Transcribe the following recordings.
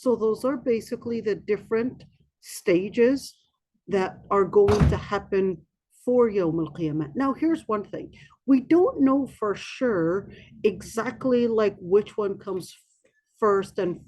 So those are basically the different stages that are going to happen for Yawm al-Qiyamah. Now, here's one thing. We don't know for sure exactly like which one comes first and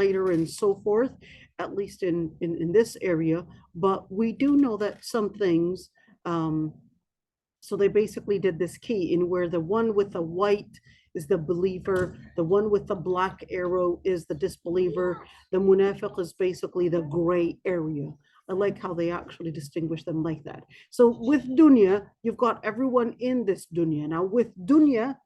later and so forth, at least in this area. But we do know that some things, so they basically did this key in where the one with the white is the believer, the one with the black arrow is the disbeliever, the munafiq is basically the gray area. I like how they actually distinguish them like that. So with dunya, you've got everyone in this dunya. Now with dunya,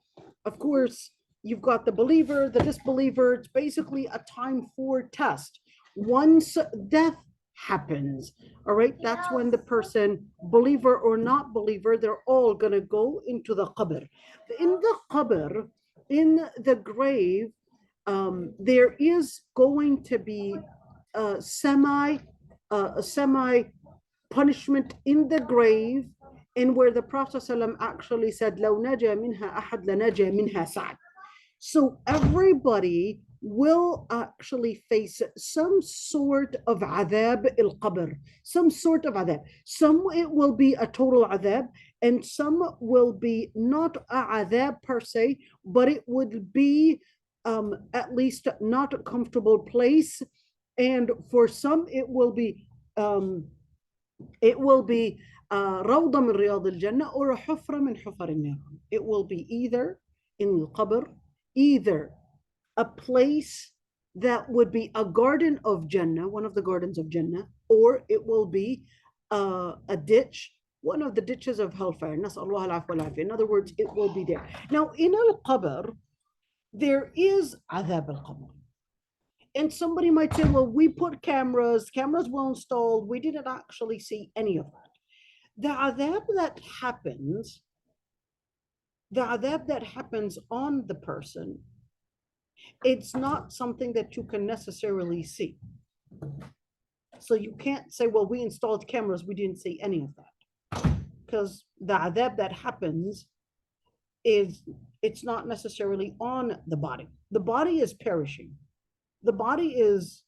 of course, you've got the believer, the disbeliever. It's basically a time for test. Once death happens, all right, that's when the person, believer or not believer, they're all going to go into the qabr. In the qabr, in the grave, there is going to be a semi punishment in the grave, in where the Prophet ﷺ actually said, لو نجا منها أحد لنجا منها سعد. So everybody will actually face some sort of adhab al-qabr, some sort of adhab. Some it will be a total adhab, and some will be not a adhab per se, but it would be at least not a comfortable place. And for some it will be روضة من رياض الجنة or حفرة من حفر النار. It will be either in the qabr, either a place that would be a garden of Jannah, one of the gardens of Jannah, or it will be a ditch, one of the ditches of hellfire. نسأل الله العفو والعافية. In other words, it will be there. Now, in al-qabr, there is adhab al-qabr. And somebody might say, well, we put cameras were installed, we didn't actually see any of that. The adhab that happens on the person, it's not something that you can necessarily see. So you can't say, well, we installed cameras, we didn't see any of that. Because the adhab that happens it's not necessarily on the body. The body is perishing. The body is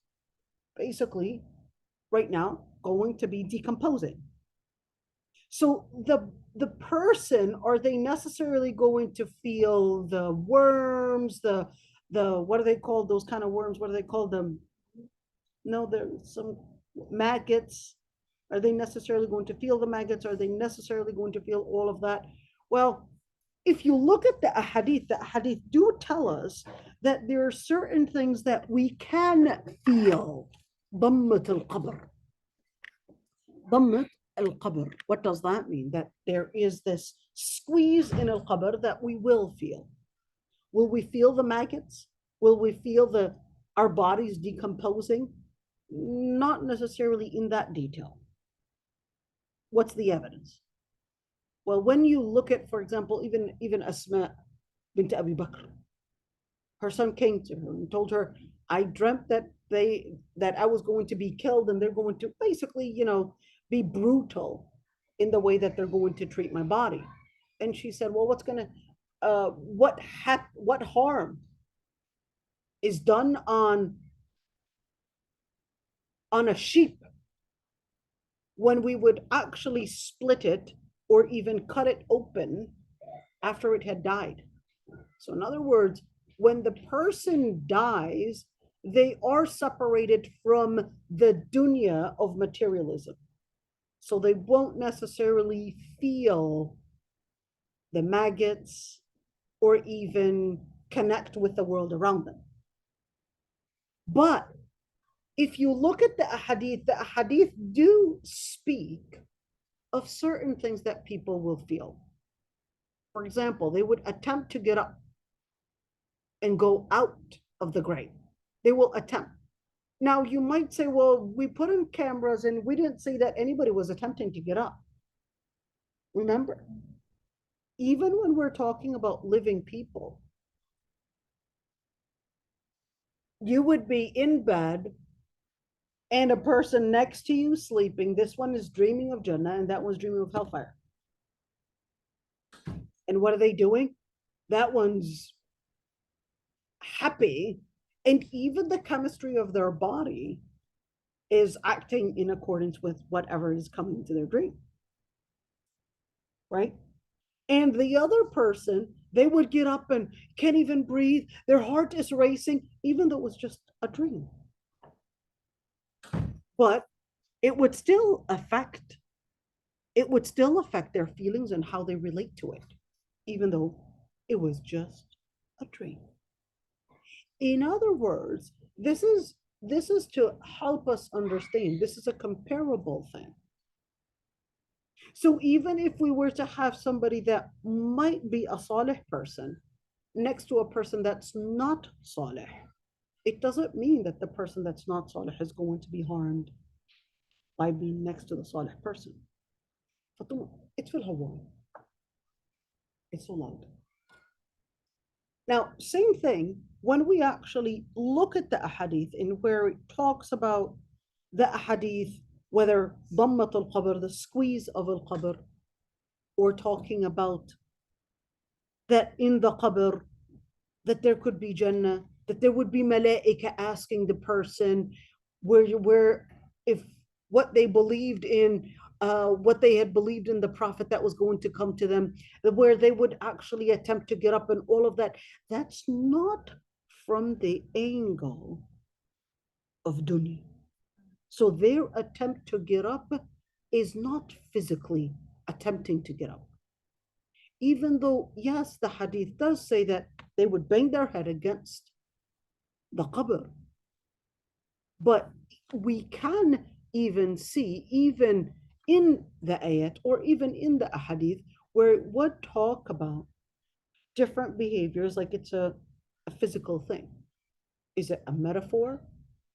basically right now going to be decomposing. So the person, are they necessarily going to feel the worms, the what are they called, those kind of worms, what do they call them? No, there's some maggots. Are they necessarily going to feel the maggots? Are they necessarily going to feel all of that? Well, if you look at the ahadith do tell us that there are certain things that we can feel. ضمة القبر. ضمة القبر. What does that mean? That there is this squeeze in al-qabr that we will feel. Will we feel the maggots? Will we feel our bodies decomposing? Not necessarily in that detail. What's the evidence? Well, when you look at, for example, even Asma bint Abi Bakr, her son came to her and told her, I dreamt that I was going to be killed, and they're going to basically, be brutal in the way that they're going to treat my body. And she said, well, what harm is done on a sheep when we would actually split it or even cut it open after it had died? So in other words, when the person dies, they are separated from the dunya of materialism. So they won't necessarily feel the maggots or even connect with the world around them. But if you look at the ahadith do speak of certain things that people will feel. For example, they would attempt to get up and go out of the grave. They will attempt. Now, you might say, well, we put in cameras and we didn't see that anybody was attempting to get up. Remember, even when we're talking about living people, you would be in bed and a person next to you sleeping. This one is dreaming of Jannah and that one's dreaming of hellfire. And what are they doing? That one's happy And even the chemistry of their body is acting in accordance with whatever is coming to their dream, right? And the other person, they would get up and can't even breathe. Their heart is racing, even though it was just a dream. But it would still affect, it would still affect their feelings and how they relate to it, even though it was just a dream. In other words, this is to help us understand. This is a comparable thing. So even if we were to have somebody that might be a salih person next to a person that's not salih, it doesn't mean that the person that's not salih is going to be harmed by being next to the salih person. It's في الهواء. It's so loud. Now, same thing when we actually look at the ahadith in where it talks about the ahadith, whether ضمة القبر, the squeeze of al-qabr, or talking about that in the qabr, that there could be Jannah, that there would be malaika asking the person where if what they believed in, what they had believed in the prophet that was going to come to them, where they would actually attempt to get up and all of that. That's not from the angle of dunya. So their attempt to get up is not physically attempting to get up. Even though, yes, the hadith does say that they would bang their head against the qabr. But we can even see, even in the ayat or even in the ahadith, where it would talk about different behaviors like it's a physical thing. Is it a metaphor?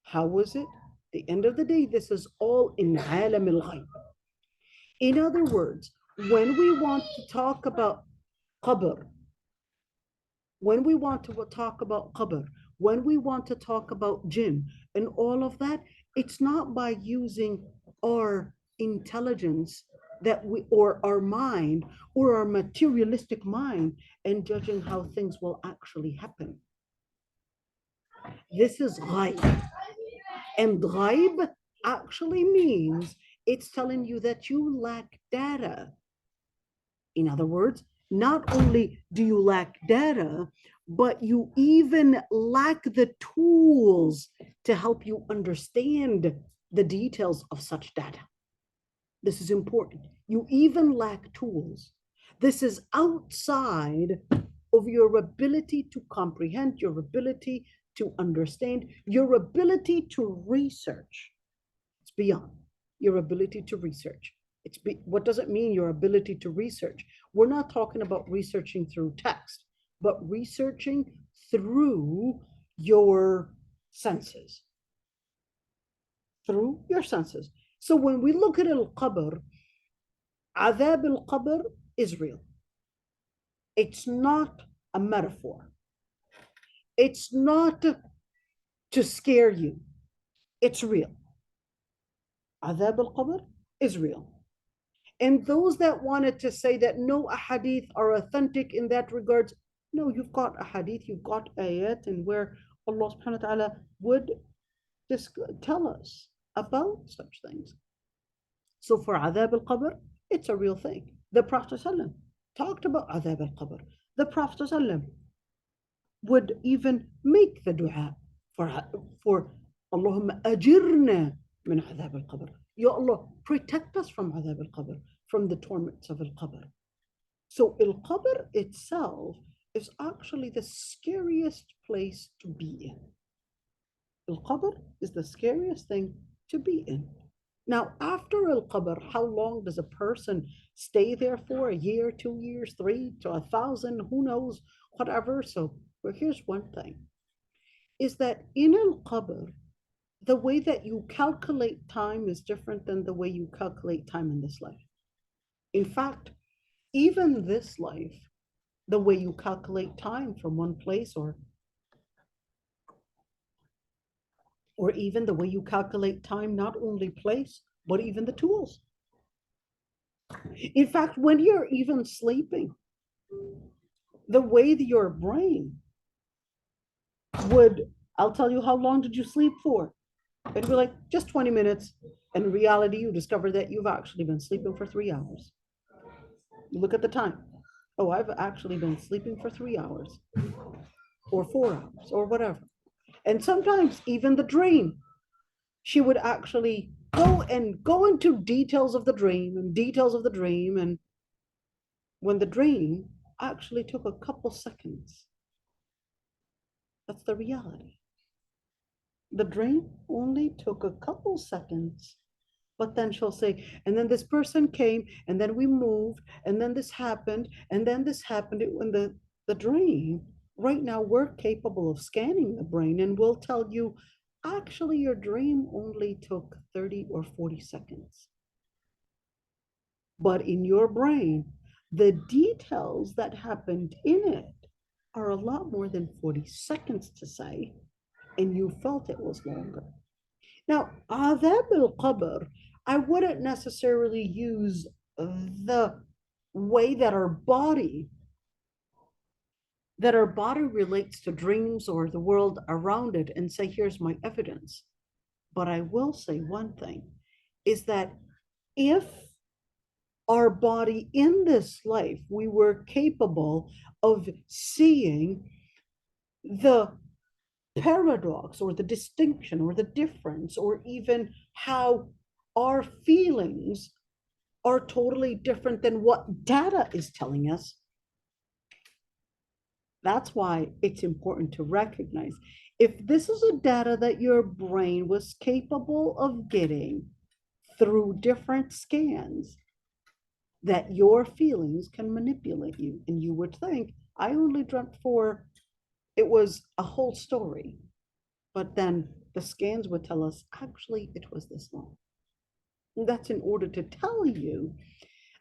How is it? At the end of the day, this is all in alam al-ghayb. In other words, when we want to talk about qabr, when we want to talk about qabr, when we want to talk about jinn and all of that, it's not by using our intelligence that we, or our mind, or our materialistic mind, and judging how things will actually happen. This is ghaib. And ghaib actually means it's telling you that you lack data. In other words, not only do you lack data, but you even lack the tools to help you understand the details of such data. This is important. You even lack tools. This is outside of your ability to comprehend, your ability to understand, your ability to research. It's beyond your ability to research. What does it mean, your ability to research? We're not talking about researching through text, but researching through your senses. Through your senses. So when we look at al-qabr, adhab al-qabr is real. It's not a metaphor. It's not to scare you. It's real. Adhab al-qabr is real. And those that wanted to say that no ahadith are authentic in that regards, no, you've got ahadith, you've got ayat, and where Allah subhanahu wa ta'ala would just tell us about such things. So for adhab al-qabr, it's a real thing. The Prophet ﷺ talked about adhab al-qabr. The Prophet ﷺ would even make the dua for Allahumma ajirna min adhab al-qabr. Ya Allah, protect us from adhab al-qabr, from the torments of al-qabr. So al-qabr itself is actually the scariest place to be in. Al-qabr is the scariest thing to be in. Now, after al-qabr, how long does a person stay there for? A year, 2 years, 3 to 1,000, who knows, whatever. So, well, here's one thing, is that in al-qabr, the way that you calculate time is different than the way you calculate time in this life. In fact, even this life, the way you calculate time from one place, or even the way you calculate time, not only place, but even the tools. In fact, when you're even sleeping, the way that your brain would I'll tell you, how long did you sleep for? And we're like, just 20 minutes. And in reality, you discover that you've actually been sleeping for 3 hours. You look at the time. Oh, I've actually been sleeping for 3 hours or 4 hours or whatever. And sometimes even the dream, she would actually go into details of the dream and details of the dream. And when the dream actually took a couple seconds, that's the reality. The dream only took a couple seconds, but then she'll say, and then this person came, and then we moved, and then this happened, and then this happened. When the dream, right now, we're capable of scanning the brain, and we'll tell you, actually, your dream only took 30 or 40 seconds. But in your brain, the details that happened in it are a lot more than 40 seconds to say, and you felt it was longer. Now, adab al-qabr, I wouldn't necessarily use the way that our body relates to dreams or the world around it and say, here's my evidence. But I will say one thing is that if our body in this life, we were capable of seeing the paradox or the distinction or the difference, or even how our feelings are totally different than what data is telling us. That's why it's important to recognize if this is a data that your brain was capable of getting through different scans, that your feelings can manipulate you. And you would think, I only dreamt it was a whole story. But then the scans would tell us, actually, it was this long. And that's in order to tell you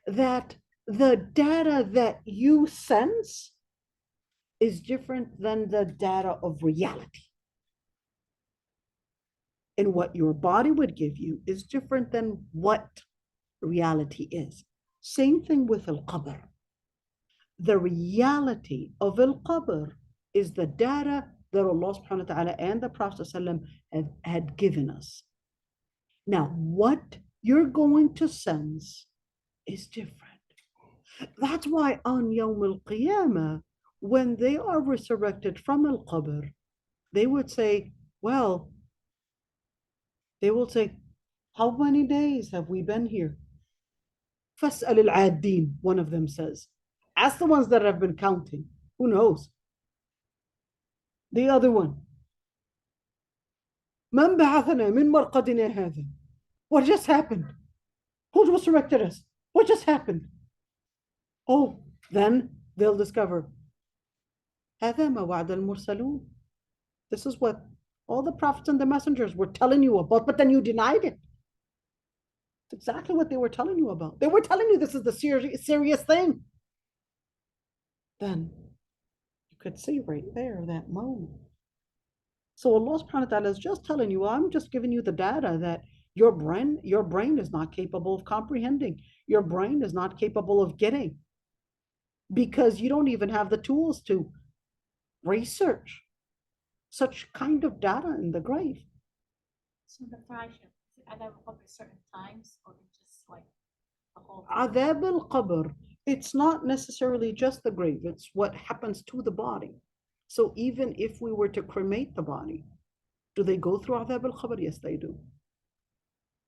that the data that you sense is different than the data of reality. And what your body would give you is different than what reality is. Same thing with al-qabr. The reality of al-qabr is the data that Allah subhanahu wa ta'ala and the Prophet had given us. Now, what you're going to sense is different. That's why on Yawm al-Qiyamah, when they are resurrected from al-Qabr, they would say, well, they will say, how many days have we been here? فَاسْأَلِ الْعَادِّينَ, one of them says. Ask the ones that have been counting. Who knows? The other one, مَنْ بَعَثَنَا مِنْ مَرْقَدِنَا هَذَا? What just happened? Who resurrected us? What just happened? Oh, then they'll discover, هَذَا مَا وَعْدَ الْمُرْسَلُونَ. This is what all the prophets and the messengers were telling you about, but then you denied it. It's exactly what they were telling you about. They were telling you this is the serious thing. Then you could see right there that moment. So Allah subhanahu wa ta'ala is just telling you, I'm just giving you the data that your brain is not capable of comprehending. Your brain is not capable of getting, because you don't even have the tools to research such kind of data in the grave. So the Aysha, is it adab al-qabr certain times, or just like the whole Adab al-qabr, it's not necessarily just the grave, it's what happens to the body. So even if we were to cremate the body, do they go through adab al-qabr? Yes, they do.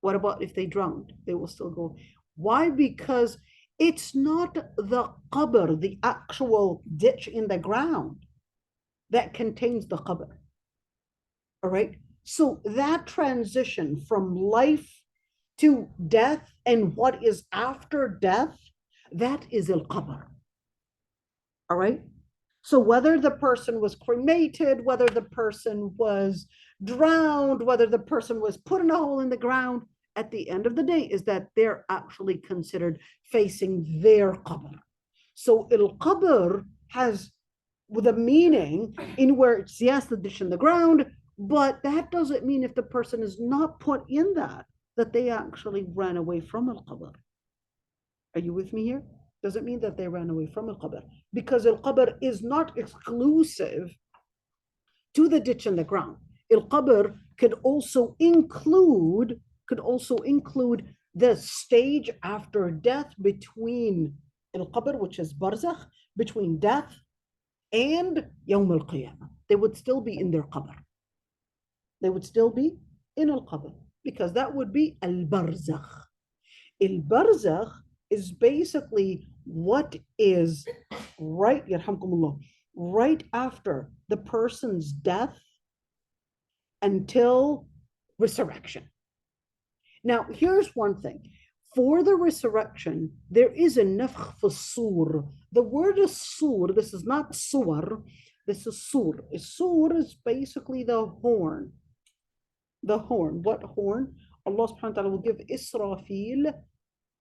What about if they drowned? They will still go. Why? Because it's not the qabr, the actual ditch in the ground, that contains the qabr. All right. So that transition from life to death and what is after death, that is al-qabr. All right. So whether the person was cremated, whether the person was drowned, whether the person was put in a hole in the ground, at the end of the day is that they're actually considered facing their qabr. So al-qabr has the meaning in where it's, yes, the ditch in the ground, but that doesn't mean if the person is not put in that they actually ran away from al-qabr. Are you with me here? Doesn't mean that they ran away from al-qabr, because al-qabr is not exclusive to the ditch in the ground. Al-qabr could also include the stage after death between al-qabr, which is barzakh, between death and Yawm al-Qiyamah. They would still be in their qabr. They would still be in al-qabr because that would be al-barzakh. Al-barzakh is basically what is right, yarhamkumullah, right after the person's death until resurrection. Now, here's one thing. For the resurrection, there is a nafkh for sur. The word is sur. This is not suwar. This is sur. Sur is basically the horn. The horn. What horn? Allah subhanahu wa ta'ala will give Israfil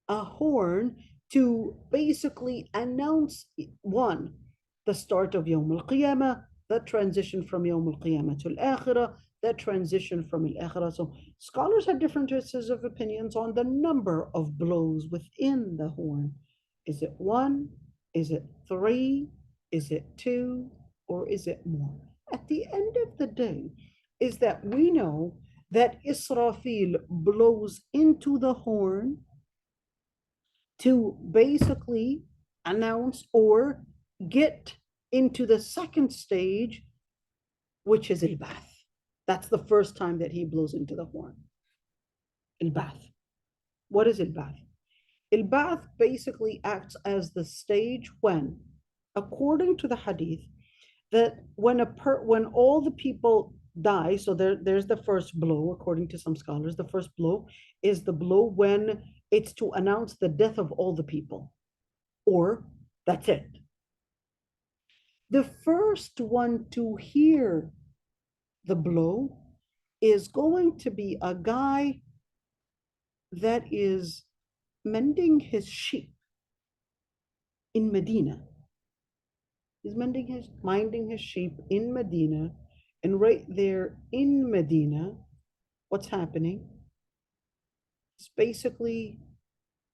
a horn to basically announce one, the start of Yawm al-Qiyamah, that transition from Yawm al-Qiyamah to al-Akhirah, that transition from al-Akhirah. So scholars have differences of opinions on the number of blows within the horn. Is it one? Is it three? Is it two? Or is it more? At the end of the day, is that we know that Israfil blows into the horn to basically announce or get into the second stage, which is al-Ba'th. That's the first time that he blows into the horn. Al-Ba'th. What is al-Ba'th? Al-Ba'th basically acts as the stage when, according to the hadith, that when all the people die, so there's the first blow, according to some scholars, the first blow is the blow when it's to announce the death of all the people, or that's it. The first one to hear the blow is going to be a guy that is mending his sheep in Medina. He's minding his sheep in Medina, and right there in Medina, what's happening? It's basically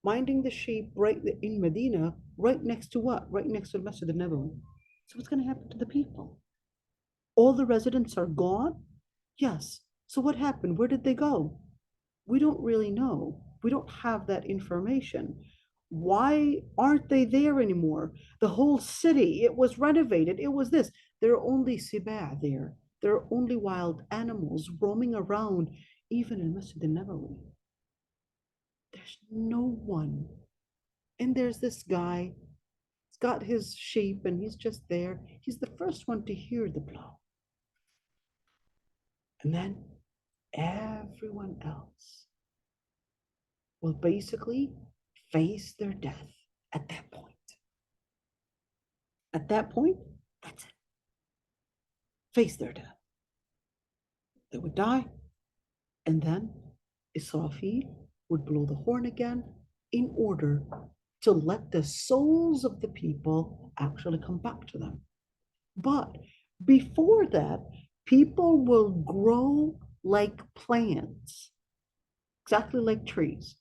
minding the sheep right in Medina, right next to what? Right next to the Masjid al-Nabawi. So what's going to happen to the people? All the residents are gone? Yes. So what happened? Where did they go? We don't really know. We don't have that information. Why aren't they there anymore? The whole city, it was renovated. It was this. There are only sibah there. There are only wild animals roaming around, even in Masjid al-Nabawi. There's no one. And there's this guy. He's got his sheep and he's just there. He's the first one to hear the blow. And then everyone else will basically face their death at that point. At that point, that's it. Face their death. They would die, and then Israfil would blow the horn again in order to let the souls of the people actually come back to them. But before that, people will grow like plants, exactly like trees.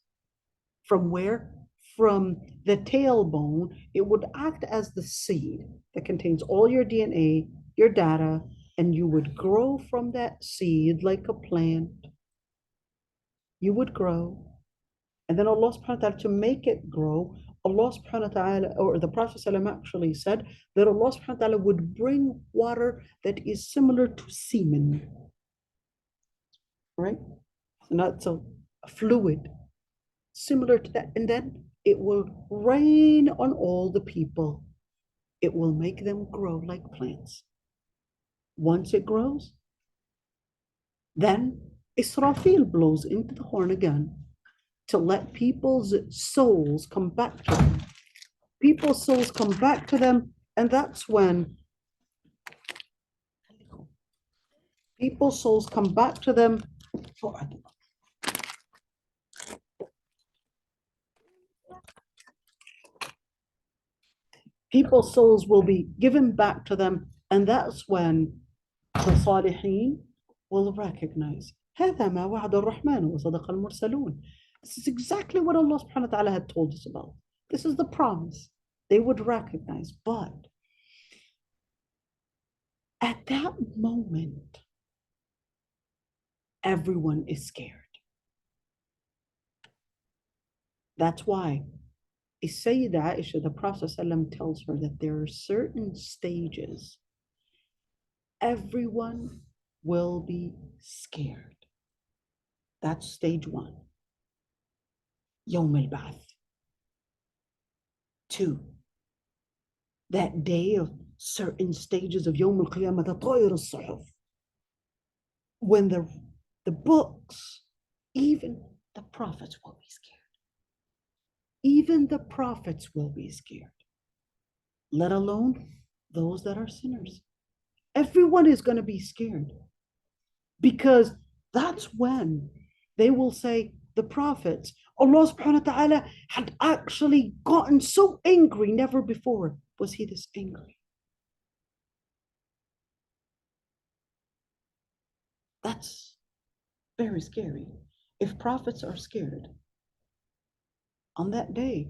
From where? From the tailbone, it would act as the seed that contains all your DNA, your data, and you would grow from that seed like a plant. You would grow. And then Allah subhanahu wa ta'ala, to make it grow, Allah subhanahu wa ta'ala, or the Prophet actually said that Allah subhanahu wa ta'ala would bring water that is similar to semen. Right? So not so a fluid, similar to that. And then it will rain on all the people. It will make them grow like plants. Once it grows, then Israfil blows into the horn again to let people's souls come back to them. People's souls come back to them, and that's when people's souls come back to them. People's souls will be given back to them, and that's when the Salihin will recognize هذا ما وعد الرحمن وصدق المرسلون. This is exactly what Allah subhanahu wa ta'ala had told us about. This is the promise. They would recognize, but At that moment, everyone is scared. That's why Sayyida Aisha, the Prophet ﷺ tells her that there are certain stages. Everyone will be scared. That's stage one. Yawm al-Ba'ath. Two, that day of certain stages of Yawm al-Qiyamah, tatayyur al-suhuf, when the books, even the prophets will be scared. Even the prophets will be scared, let alone those that are sinners. Everyone is going to be scared because that's when they will say, the prophets, Allah subhanahu wa ta'ala had actually gotten so angry, never before was he this angry. That's very scary. If prophets are scared on that day,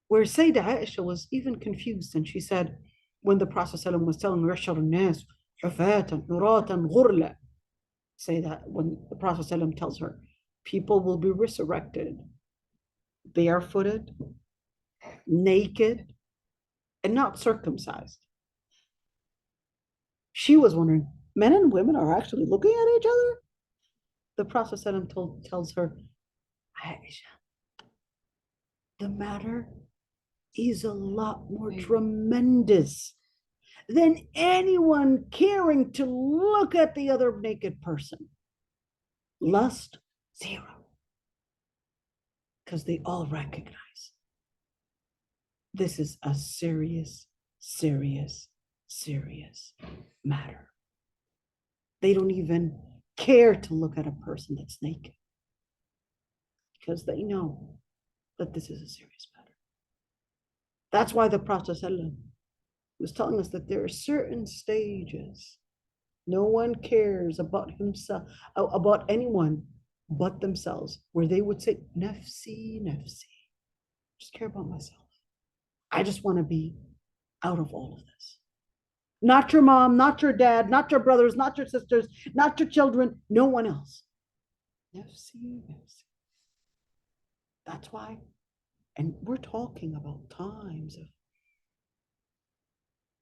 where Sayyidah Aisha was even confused, and she said, when the Prophet ﷺ was telling her, nas hufatan, uratan, ghurla, say that when the Prophet ﷺ tells her, people will be resurrected barefooted, naked, and not circumcised. She was wondering, men and women are actually looking at each other? The Prophet ﷺ tells her, Aisha, the matter is a lot more tremendous than anyone caring to look at the other naked person. Lust, zero. Because they all recognize this is a serious, serious, serious matter. They don't even care to look at a person that's naked because they know that this is a serious matter. That's why the Prophet ﷺ was telling us that there are certain stages. No one cares about himself, about anyone but themselves, where they would say, nafsi, nafsi. Just care about myself. I just want to be out of all of this. Not your mom, not your dad, not your brothers, not your sisters, not your children, no one else. Nafsi, nafsi. That's why, and we're talking about times of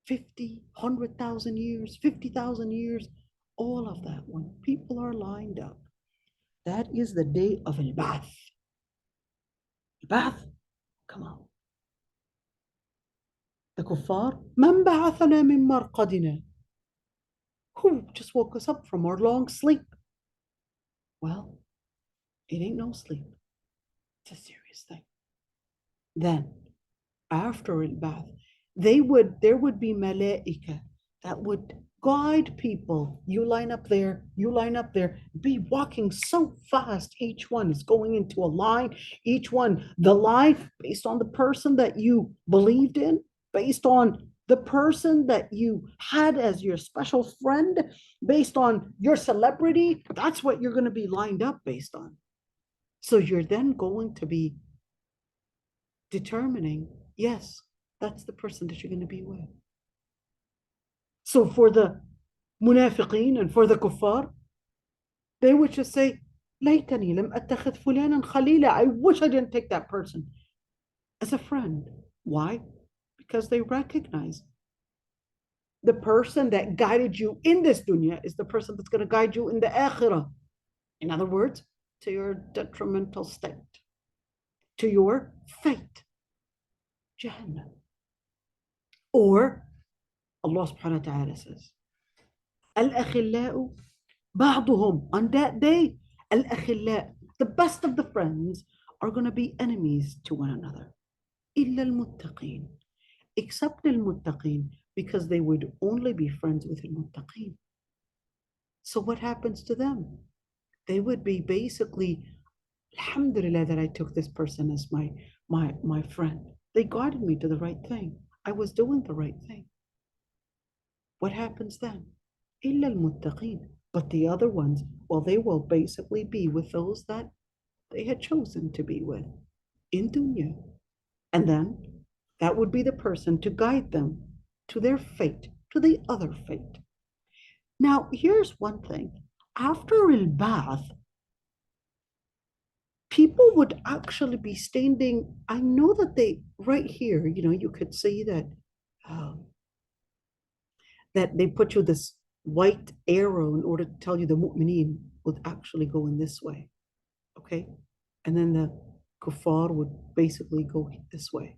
50, 100,000 years, 50,000 years, all of that, when people are lined up. That is the day of al-Ba'ath. Al-Ba'ath, come on. The kuffar, man ba'athana min marqadina. Who just woke us up from our long sleep? Well, it ain't no sleep. It's a serious thing. Then, after al-Ba'ath, there would be malaika that would guide people. You line up there, you line up there, be walking so fast. Each one is going into a line. Each one, the line based on the person that you believed in, based on the person that you had as your special friend, based on your celebrity. That's what you're going to be lined up based on. So you're then going to be determining, yes, that's the person that you're going to be with. So for the munafiqeen and for the kuffar, they would just say, ليتني لم أتخذ فلانا خليلا. I wish I didn't take that person as a friend. Why? Because they recognize the person that guided you in this dunya is the person that's going to guide you in the akhirah. In other words, to your detrimental state, to your fate, Jahannam. Or Allah subhanahu wa ta'ala says, Al-akhillau ba'duhum. On that day, al-akhilla, the best of the friends, are going to be enemies to one another. Illa al-muttaqeen. Except al-muttaqeen, because they would only be friends with al-muttaqeen. So what happens to them? They would be basically, alhamdulillah that I took this person as my friend. They guided me to the right thing. I was doing the right thing. What happens then? Illa al-muttaqeen. But the other ones, well, they will basically be with those that they had chosen to be with in dunya. And then that would be the person to guide them to their fate, to the other fate. Now, here's one thing. After al-Ba'th, people would actually be standing. I know that they, right here, you could see um, that they put you this white arrow in order to tell you the mu'mineen would actually go in this way. Okay. And then the kuffar would basically go this way.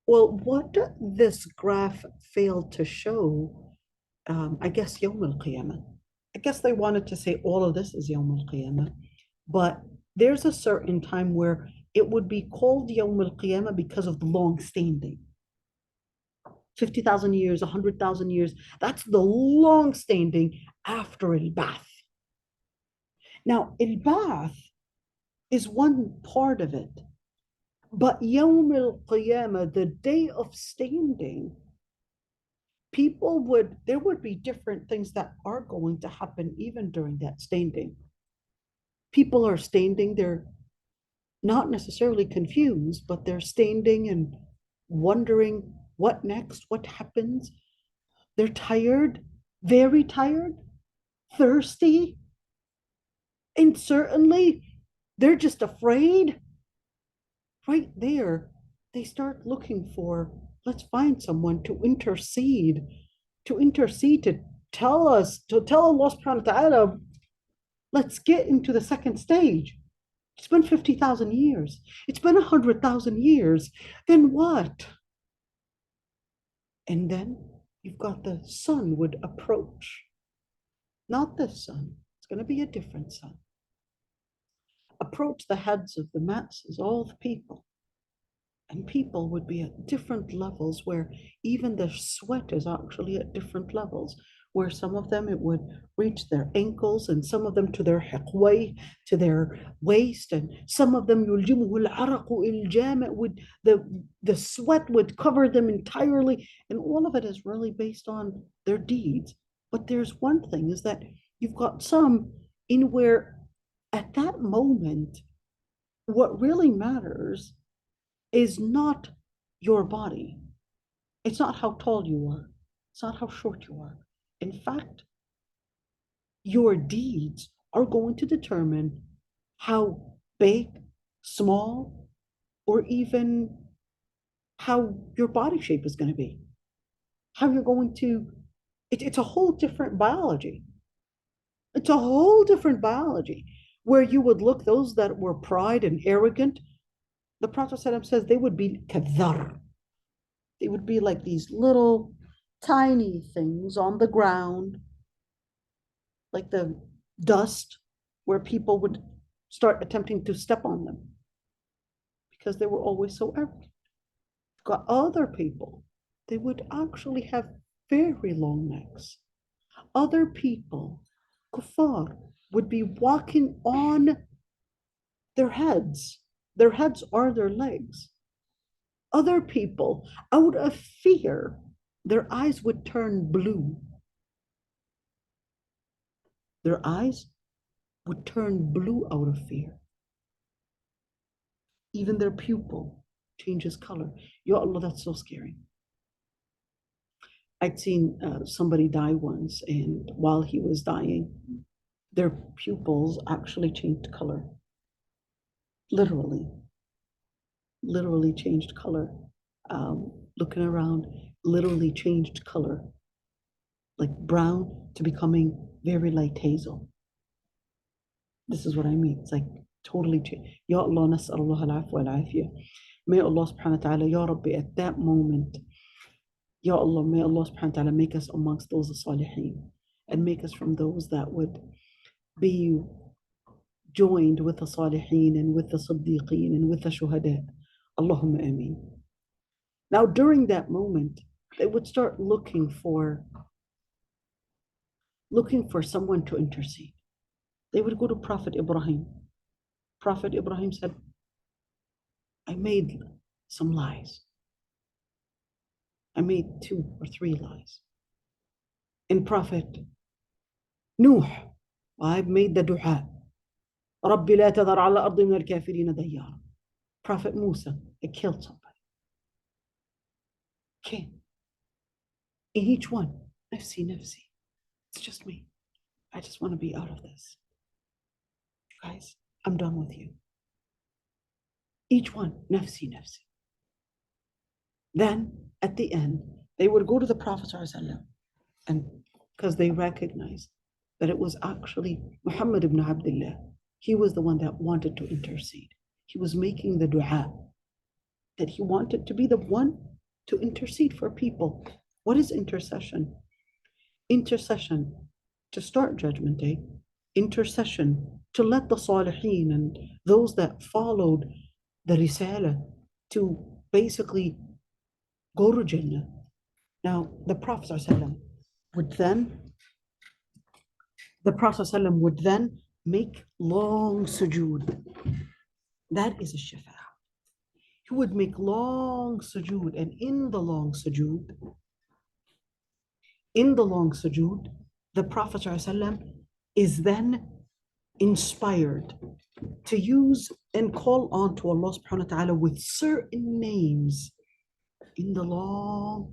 Well, what this graph failed to show, I guess, Yawm al-Qiyamah. I guess they wanted to say all of this is Yawm al-Qiyamah, but there's a certain time where it would be called Yawm al-Qiyamah because of the long standing. 50,000 years, 100,000 years, that's the long standing after al-Ba'th. Now, al-Ba'th is one part of it, but Yawm al-Qiyamah, the day of standing, there would be different things that are going to happen even during that standing. People are standing, they're not necessarily confused, but they're standing and wondering what next, what happens. They're tired, very tired, thirsty, and certainly they're just afraid. Right there, they start looking for, let's find someone to intercede, to tell us, to tell Allah subhanahu wa ta'ala, let's get into the second stage. It's been 50,000 years. It's been 100,000 years. Then what? And then you've got the sun would approach. Not this sun. It's going to be a different sun. Approach the heads of the masses, all the people. And people would be at different levels where even the sweat is actually at different levels, where some of them it would reach their ankles and some of them to their hiqway, to their waist, and some of them would the sweat would cover them entirely, and all of it is really based on their deeds. But there's one thing is that you've got some in where at that moment, what really matters is not your body. It's not how tall you are. It's not how short you are. In fact, your deeds are going to determine how big, small, or even how your body shape is going to be. How you're going to, it's a whole different biology. It's a whole different biology where you would look, those that were pride and arrogant, the Prophet says they would be kadhar. They would be like these little tiny things on the ground, like the dust, where people would start attempting to step on them because they were always so arrogant. Got other people, they would actually have very long necks. Other people, kuffar, would be walking on their heads. Their heads are their legs. Other people, out of fear, their eyes would turn blue. Their eyes would turn blue out of fear. Even their pupil changes color. Ya Allah, that's so scary. I'd seen somebody die once, and while he was dying, their pupils actually changed color. Literally changed color. Looking around, literally changed color, like brown to becoming very light hazel. This is what I mean. It's like totally changed. Ya Allah, nas'alullah al-afwa al-afiyah. May Allah subhanahu wa ta'ala, Ya Rabbi, at that moment, Ya Allah, may Allah subhanahu wa ta'ala make us amongst those salihin and make us from those that would be joined with the salihin and with the siddiqeen and with the shuhada. Allahumma ameen. Now, during that moment, they would start looking for someone to intercede. They would go to Prophet Ibrahim. Prophet Ibrahim said, I made some lies. I made 2 or 3 lies. And Prophet Nuh, I've made the dua. رَبِّ لَا تَذَرْ عَلَى الْأَرْضِ مِنَ الْكَافِرِينَ دَيَّارًا. Prophet Musa, I killed somebody. King. Each one, nafsi, nafsi. It's just me. I just want to be out of this. Guys, I'm done with you. Each one, nafsi, nafsi. Then at the end, they would go to the Prophet ﷺ, and because they recognized that it was actually Muhammad ibn Abdullah. He was the one that wanted to intercede. He was making the dua that he wanted to be the one to intercede for people. What is intercession? Intercession to start Judgment Day, intercession to let the Salihin and those that followed the Risala to basically go to Jannah. Now, the Prophet ﷺ would then make long sujood. That is a shafa. He would make long sujood, and in the long sujood, the Prophet ﷺ is then inspired to use and call on to Allah subhanahu wa ta'ala with certain names in the long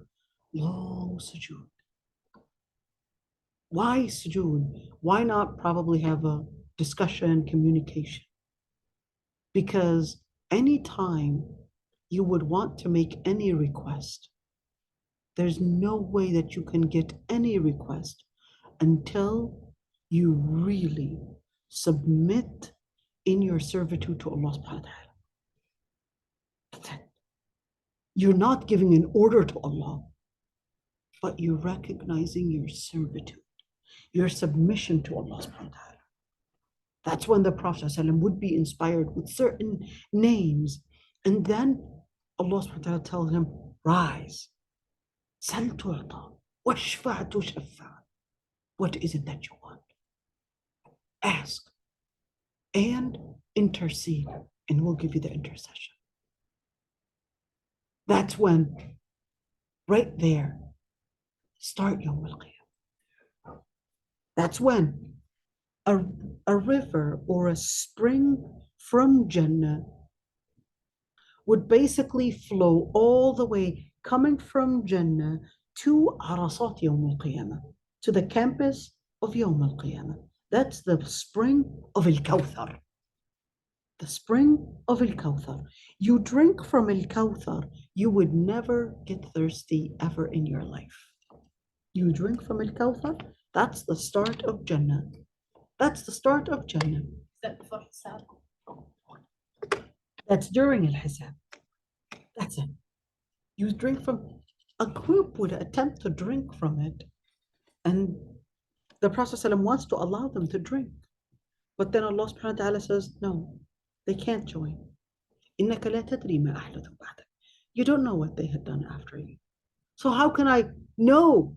sujood. Why sujood? Why not probably have a discussion, communication? Because anytime you would want to make any request, there's no way that you can get any request until you really submit in your servitude to Allah subhanahu wa ta'ala. That's it. You're not giving an order to Allah, but you're recognizing your servitude, your submission to Allah subhanahu wa ta'ala. That's when the Prophet ﷺ would be inspired with certain names. And then Allah subhanahu wa ta'ala tells him, rise. Sal tu'ta, washfa' tushaffa. What is it that you want? Ask and intercede, and we'll give you the intercession. That's when, right there, start Yawm al-Qiyamah. That's when a river or a spring from Jannah would basically flow all the way coming from Jannah to Arasat Yawm al-Qiyamah, to the campus of Yawm al-Qiyamah. That's the spring of Al-Kawthar. The spring of Al-Kawthar. You drink from Al-Kawthar, you would never get thirsty ever in your life. You drink from Al-Kawthar, that's the start of Jannah. That's the start of Jannah. Is that before Hisab? That's during Al-Hisab. That's it. You drink from, a group would attempt to drink from it, and the Prophet ﷺ wants to allow them to drink. But then Allah subhanahu wa ta'ala says, no, they can't join. إِنَّكَ لَا تَدْرِي مَا أَحْدَثُوا بَعْدَكَ. You don't know what they had done after you. So how can I know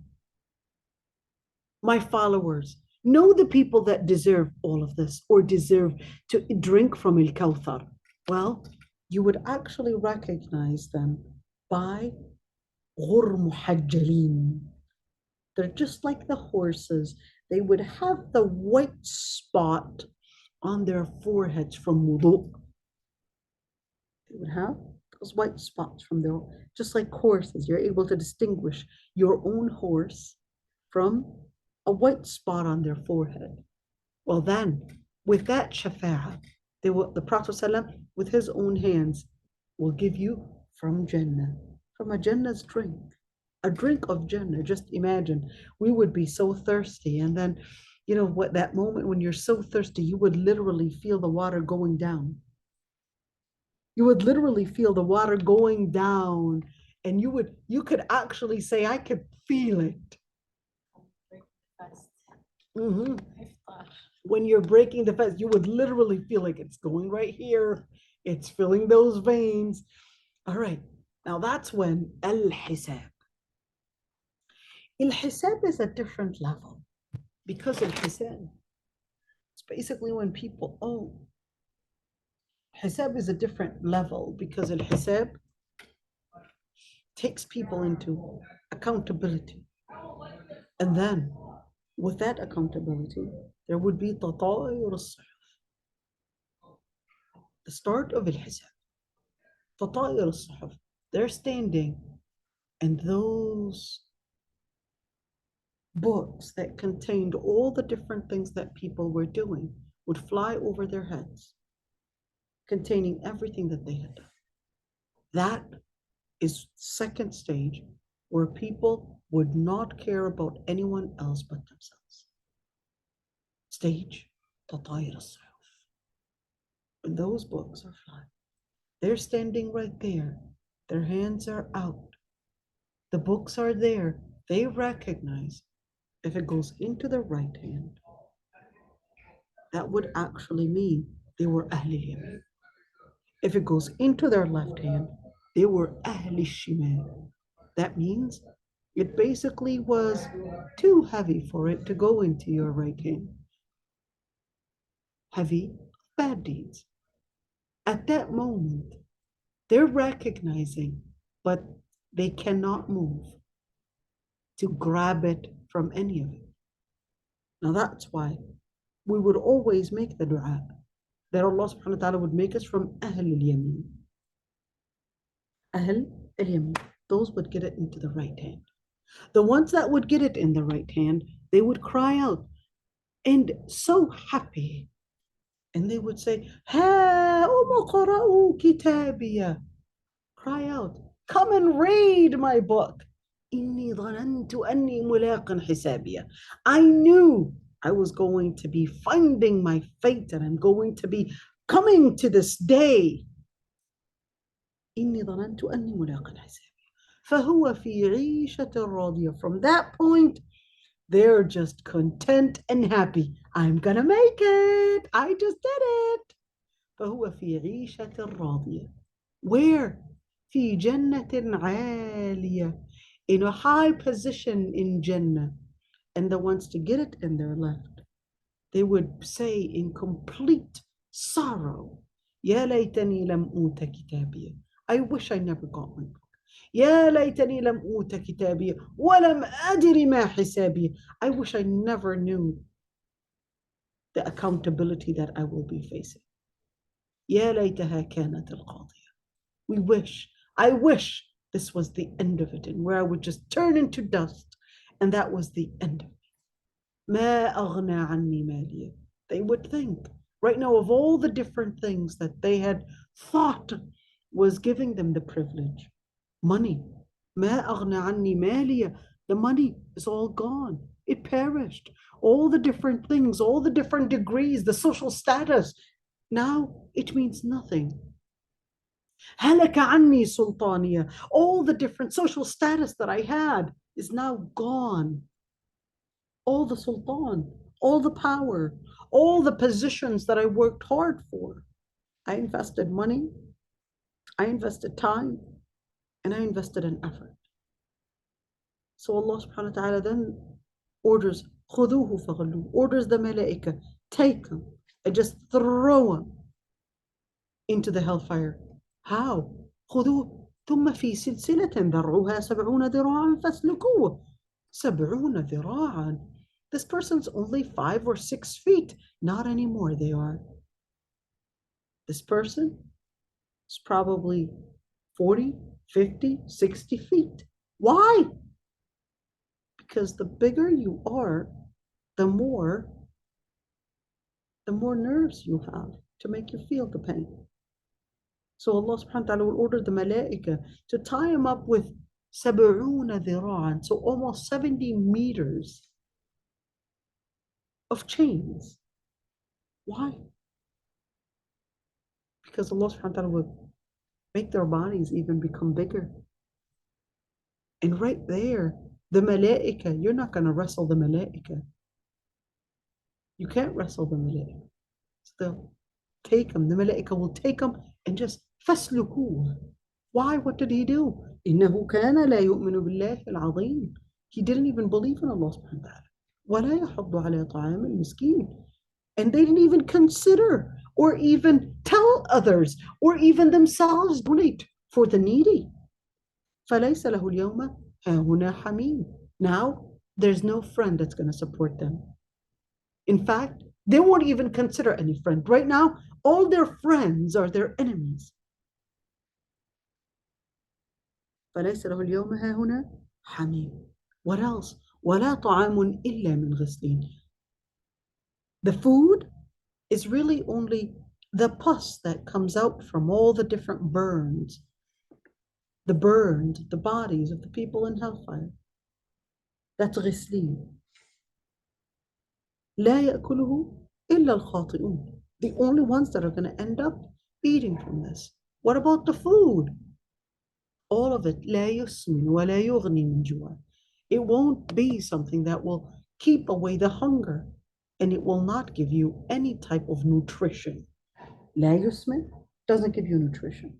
my followers, know the people that deserve all of this or deserve to drink from Al-Kawthar? Well, you would actually recognize them by غُرْ مُحَجَّلِينَ. They're just like the horses. They would have the white spot on their foreheads from wudu. They would have those white spots from their, just like horses. You're able to distinguish your own horse from a white spot on their forehead. Well, then, with that shafa'ah, the Prophet ﷺ, with his own hands, will give you from Jannah, from a Jannah's drink. A drink of Jannah. Just imagine, we would be so thirsty, and then, you know what, that moment when you're so thirsty, you would literally feel the water going down. You would literally feel the water going down, and you could actually say, I could feel it. Mhm. When you're breaking the fast, you would literally feel like it's going right here. It's filling those veins. All right. Now that's when al-hisab. Al-hisab is a different level, because al-hisab, it's basically when people, hisab is a different level, because al-hisab takes people into accountability. And then with that accountability, there would be tata'ir al-suhuf, the start of al-hisab. Tata'ir al-suhuf, they're standing, and those books that contained all the different things that people were doing would fly over their heads, containing everything that they had done. That is second stage, where people would not care about anyone else but themselves. Stage تطاير الصحف. When those books are flying, they're standing right there. Their hands are out. The books are there. They recognize if it goes into the right hand, that would actually mean they were Ahl al-Yamin. If it goes into their left hand, they were Ahl al-Shimal. That means it basically was too heavy for it to go into your right hand. Heavy, bad deeds. At that moment, they're recognizing, but they cannot move to grab it from any of it. Now that's why we would always make the dua that Allah subhanahu wa ta'ala would make us from Ahl al-Yamin. Ahl al-Yamin. Those would get it into the right hand. The ones that would get it in the right hand, they would cry out and so happy. And they would say, Ha umu kitabiya. Cry out, come and read my book. إني ظننت أني ملاق حسابية. I knew I was going to be finding my fate and I'm going to be coming to this day. إني ظننت أني ملاق حسابية. فهو في عيشة راضية. From that point, they're just content and happy. I'm gonna make it. I just did it. فهو في عيشة راضية. Where? في جنة عالية. In a high position in Jannah. And the ones to get it in their left, they would say in complete sorrow, يا ليتني لم أوت كتابية. I wish I never got my book. يا ليتني لم أوت كتابية ولم أدر ما حسابي. I wish I never knew the accountability that I will be facing. يا ليتها كانت القاضية. I wish this was the end of it, and where I would just turn into dust, and that was the end of it. ما أغنى عني مالية. They would think right now of all the different things that they had thought was giving them the privilege. Money. ما أغنى عني مالية. The money is all gone. It perished. All the different things, all the different degrees, the social status. Now it means nothing. هلك عني سلطانية. All the different social status that I had is now gone. All the sultan, all the power, all the positions that I worked hard for. I invested money, I invested time, and I invested in effort. So Allah subhanahu wa ta'ala then orders خذوه فغلوه, orders the malaika, take them and just throw them into the hellfire. How? خذوه ثم في سلسلة ذرعها 70 ذراعا فاسلكوه. 70 ذراعا. This person's only 5 or 6 feet. Not anymore, they are. This person is probably 40, 50, 60 feet. Why? Because the bigger you are, the more nerves you have to make you feel the pain. So Allah subhanahu wa ta'ala will order the malaika to tie him up with 70 ذراعا, so almost 70 meters of chains. Why? Because Allah subhanahu wa ta'ala will make their bodies even become bigger. And right there, the malaika, you're not going to wrestle the malaika. You can't wrestle the malaika. So they'll take him, the malaika will take him and just فَاسْلُكُوهُ. Why? What did he do? إِنَّهُ كَانَ لَا يُؤْمِنُ بِاللَّهِ الْعَظِيمِ. He didn't even believe in Allah subhanahu wa ta'ala. وَلَا يَحُضُّ عَلَى طَعَامِ الْمِسْكِينِ. And they didn't even consider or even tell others or even themselves donate for the needy. فَلَيْسَ لَهُ الْيَوْمَ هَاهُنَا حَمِيمٌ. Now, there's no friend that's going to support them. In fact, they won't even consider any friend. Right now, all their friends are their enemies. فَلَيْسَ لَهُ الْيَوْمَ هَاهُنَا حَمِيمٌ. What else? ولا طعام إلا من غسلين. The food is really only the pus that comes out from all the different burns, the bodies of the people in hellfire. That's غسلين. لا يأكله إلا الخاطئون. The only ones that are going to end up eating from this. What about the food? All of it لا يسمن ولا يغني من جوع. It won't be something that will keep away the hunger, and it will not give you any type of nutrition. لا يسمن doesn't give you nutrition.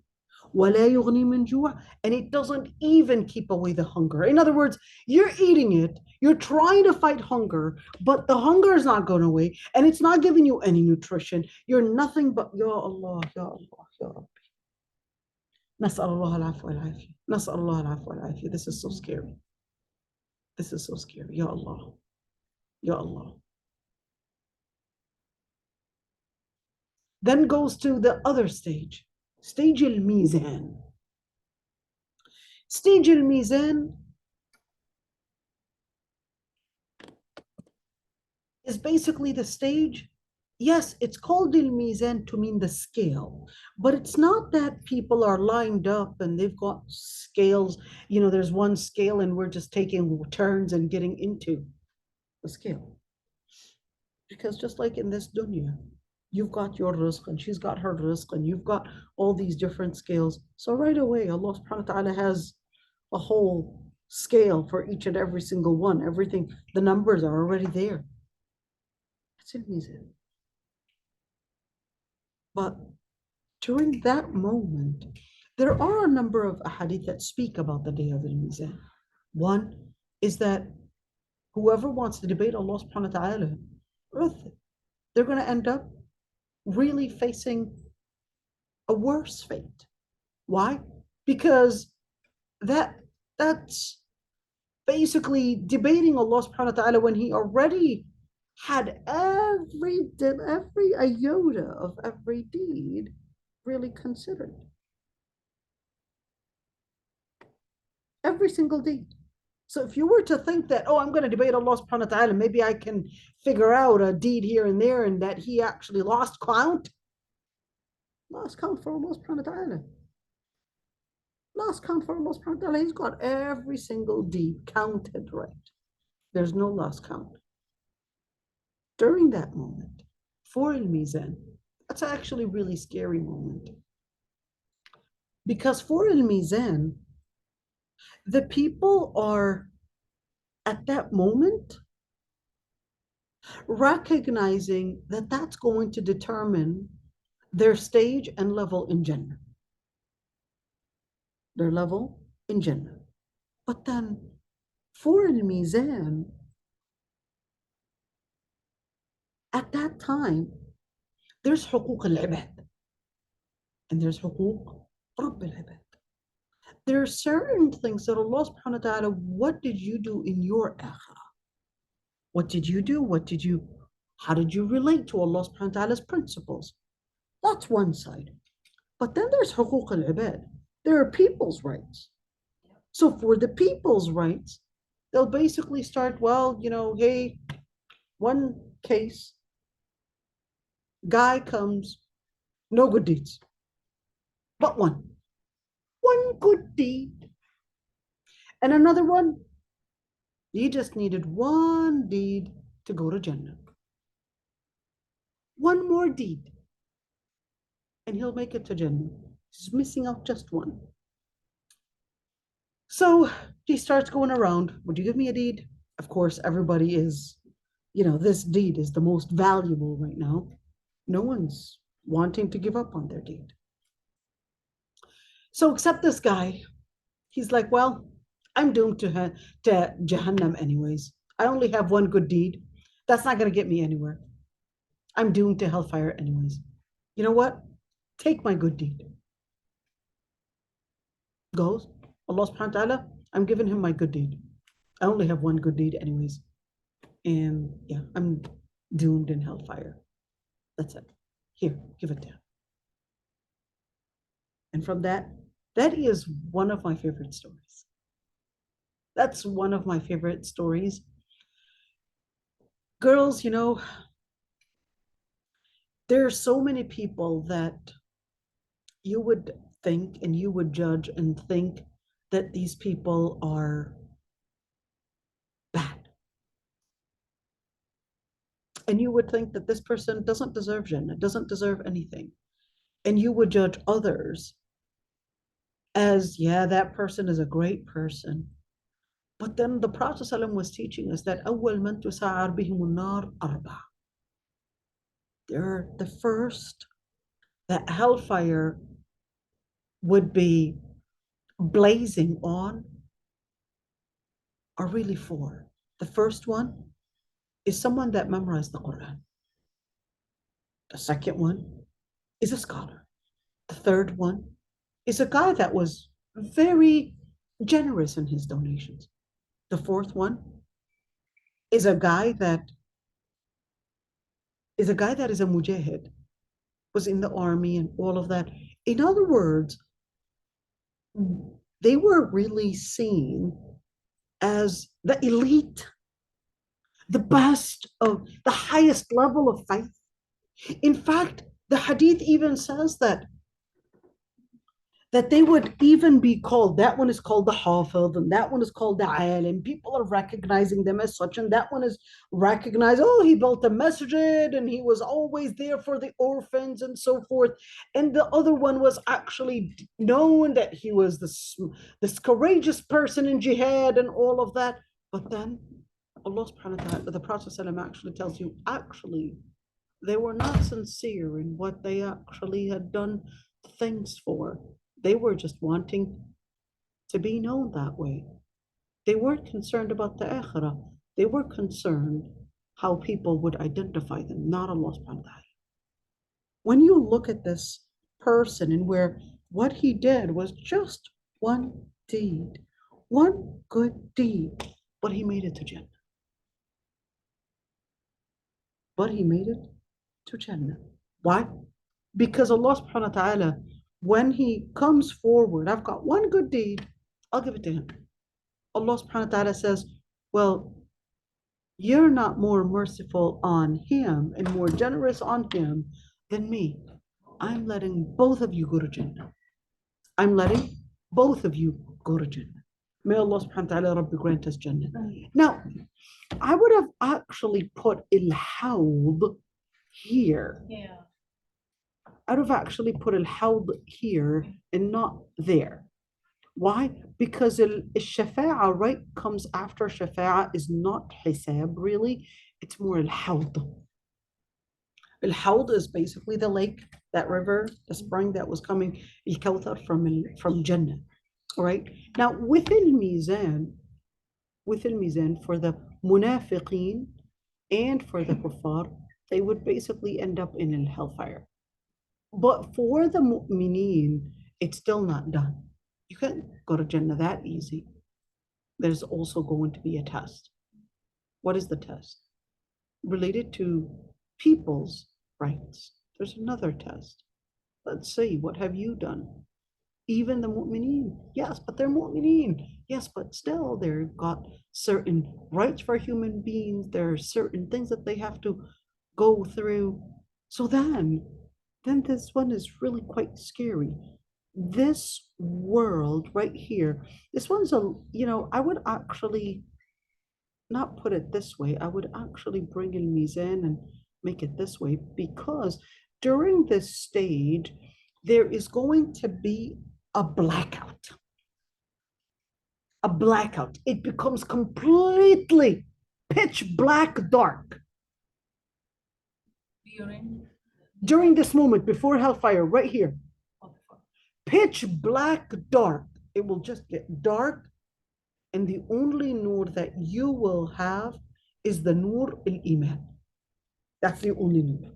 ولا يغني من جوع, and it doesn't even keep away the hunger. In other words, you're eating it, you're trying to fight hunger, but the hunger is not going away, and it's not giving you any nutrition. You're nothing but Ya Allah, Ya Allah, Ya Allah. نسأل الله العفو والعافية. نسأل الله العفو والعافية. This is so scary. This is so scary. Ya Allah. Ya Allah. Then goes to the other stage. Stage al-Mizan. Stage al-Mizan is basically the stage. Yes, it's called al-Mizan to mean the scale, but it's not that people are lined up and they've got scales. You know, there's one scale and we're just taking turns and getting into the scale. Because just like in this dunya, you've got your rizq and she's got her rizq and you've got all these different scales. So right away, Allah subhanahu wa ta'ala has a whole scale for each and every single one. Everything, the numbers are already there. That's al-Mizan. But during that moment, there are a number of ahadith that speak about the day of al-Mizan. One is that whoever wants to debate Allah subhanahu wa ta'ala, they're going to end up really facing a worse fate. Why? Because that's basically debating Allah subhanahu wa ta'ala when he already had every iota of every deed really considered. Every single deed. So if you were to think that, oh, I'm going to debate Allah subhanahu wa ta'ala, maybe I can figure out a deed here and there and that he actually lost count. Lost count for Allah subhanahu wa ta'ala. Lost count for Allah subhanahu wa ta'ala. He's got every single deed counted right. There's no lost count. During that moment, for al-Mizan, that's actually a really scary moment. Because for al-Mizan, the people are at that moment recognizing that that's going to determine their stage and level in Jannah. Their level in Jannah. But then for al-Mizan, at that time, there's حقوق العباد and there's حقوق رب العباد. There are certain things that Allah subhanahu wa ta'ala, what did you do in your akhirah? What did you do? How did you relate to Allah subhanahu wa ta'ala's principles? That's one side. But then there's حقوق العباد. There are people's rights. So for the people's rights, they'll basically start, well, hey, one case, guy comes, no good deeds, but one good deed. And another one, he just needed one deed to go to Jannah. One more deed, and he'll make it to Jannah. He's missing out just one. So he starts going around, would you give me a deed? Of course, everybody is, this deed is the most valuable right now. No one's wanting to give up on their deed. So except this guy, he's like, well, I'm doomed to Jahannam anyways. I only have one good deed. That's not going to get me anywhere. I'm doomed to hellfire anyways. You know what? Take my good deed. Goes, Allah subhanahu wa ta'ala, I'm giving him my good deed. I only have one good deed anyways. And yeah, I'm doomed in hellfire. That's it. Here, give it down. And from that is one of my favorite stories. That's one of my favorite stories Girls, there are so many people that you would think and you would judge and think that these people are bad. And you would think that this person doesn't deserve Jannah, doesn't deserve anything. And you would judge others as, yeah, that person is a great person. But then the Prophet ﷺ was teaching us that أول من تسعر بهم النار أربعة. They're the first that hellfire would be blazing on are really four. The first one is someone that memorized the Quran. The second one is a scholar. The third one is a guy that was very generous in his donations. The fourth one is a guy that is a mujahid, was in the army and all of that. In other words, they were really seen as the elite, the best of the highest level of faith. In fact, the hadith even says that they would even be called, that one is called the Hafiz, and that one is called the Alim. People are recognizing them as such, and that one is recognized, oh, he built a masjid, and he was always there for the orphans, and so forth. And the other one was actually known that he was this courageous person in jihad and all of that. But then Allah subhanahu wa ta'ala, the Prophet actually tells you, actually, they were not sincere in what they actually had done things for. They were just wanting to be known that way. They weren't concerned about the akhirah. They were concerned how people would identify them, not Allah subhanahu wa ta'ala. When you look at this person and where what he did was just one deed, one good deed, but he made it to Jannah. But he made it to Jannah. Why? Because Allah subhanahu wa ta'ala, when he comes forward, I've got one good deed, I'll give it to him. Allah subhanahu wa ta'ala says, well, you're not more merciful on him and more generous on him than me. I'm letting both of you go to Jannah. I'm letting both of you go to Jannah. May Allah subhanahu wa ta'ala Rabbi grant us Jannah. Now, I would have actually put al-hawd here. Yeah. I would have actually put al-hawd here and not there. Why? Because al-shafa'a, right, comes after shafa'a is not hisab really. It's more al-hawd. Al-hawd is basically the lake, that river, the spring that was coming, al-kawthar from Jannah. All right. Now, with al-mizan, for the munafiqeen and for the kuffar, they would basically end up in al hellfire. But for the mu'mineen, it's still not done. You can't go to Jannah that easy. There's also going to be a test. What is the test? Related to people's rights. There's another test. Let's see, what have you done? Even the mu'mineen, yes, but they're mu'mineen. Yes, but still they've got certain rights for human beings. There are certain things that they have to go through. So then this one is really quite scary. This world right here, this one's I would actually not put it this way. I would actually bring in mizan and make it this way, because during this stage, there is going to be a blackout. A blackout. It becomes completely pitch black dark. During this moment, before hellfire, right here. Pitch black dark. It will just get dark, and the only nur that you will have is the nur al-iman. That's the only nur.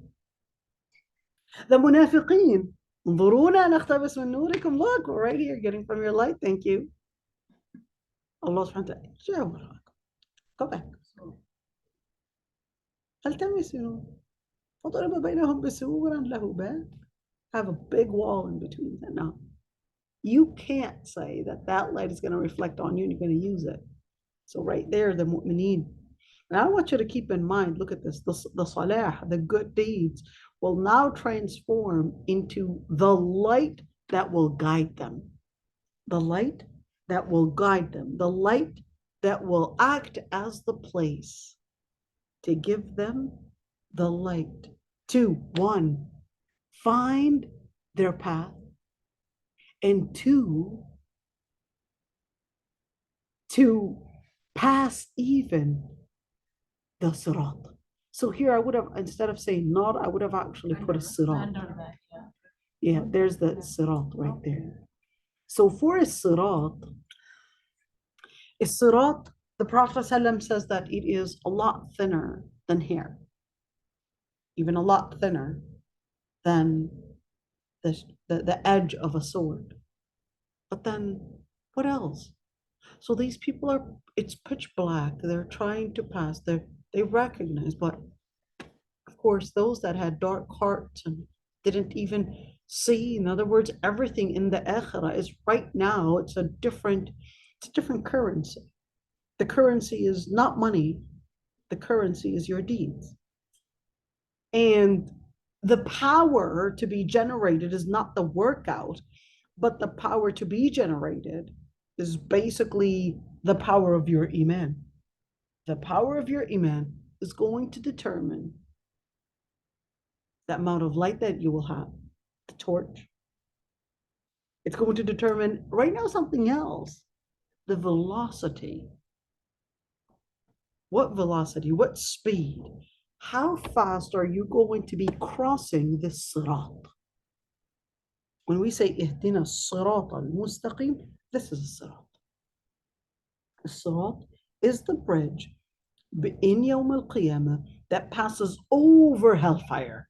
The munafiqeen, انظرونا نقتبس من نوركم. Look, we're right here getting from your light. Thank you. Allah subhanahu wa ta'ala. Go back. التمسوا فضرب بينهم بسور له باب. Have a big wall in between them. Now, you can't say that light is going to reflect on you and you're going to use it. So right there, the mu'mineen, And I want you to keep in mind, look at this, the salah, the good deeds will now transform into the light that will guide them. The light that will guide them. The light that will act as the place to give them the light to, one, find their path, and two, to pass even the sirat. So here I would have, instead of saying not, I would have actually put a sirat. Under that, yeah. Yeah, there's the sirat right there. So for a sirat, the Prophet ﷺ says that it is a lot thinner than hair, even a lot thinner than the edge of a sword. But then what else? So these people are, it's pitch black. They're trying to pass. They recognize, but of course, those that had dark hearts and didn't even see, in other words, everything in the akhirah is right now, it's a different currency. The currency is not money, the currency is your deeds. And the power to be generated is not the workout, but the power to be generated is basically the power of your iman. The power of your iman is going to determine the amount of light that you will have, the torch. It's going to determine right now something else, the velocity. What velocity? What speed? How fast are you going to be crossing this sirat? When we say ihdina sirat al-mustaqim, this is a sirat. The sirat is the bridge in Yawm al-Qiyamah that passes over hellfire.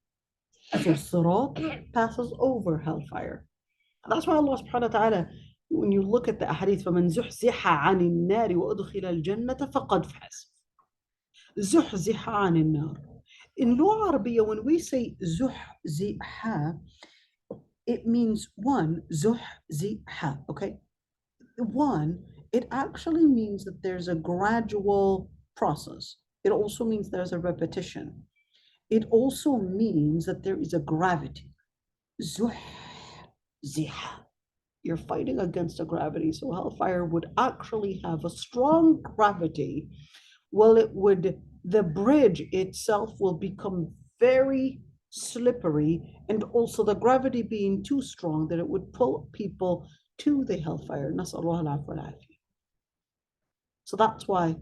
So sirat passes over hellfire. That's why Allah subhanahu wa ta'ala, when you look at the hadith, فَمَنْ زُحْزِحَ عَنِ النَّارِ وَأُدْخِلَ الْجَنَّةَ فَقَدْ فَازَ. زُحْزِحَ عَنِ النَّارِ. In Lugha Arabiya, when we say زُحْزِحَ, it means one, زُحْزِحَ, okay? One, it actually means that there's a gradual process. It also means there's a repetition. It also means that there is a gravity. Zuhziha. You're fighting against a gravity. So hellfire would actually have a strong gravity. Well, the bridge itself will become very slippery, and also the gravity being too strong that it would pull people to the hellfire. So that's why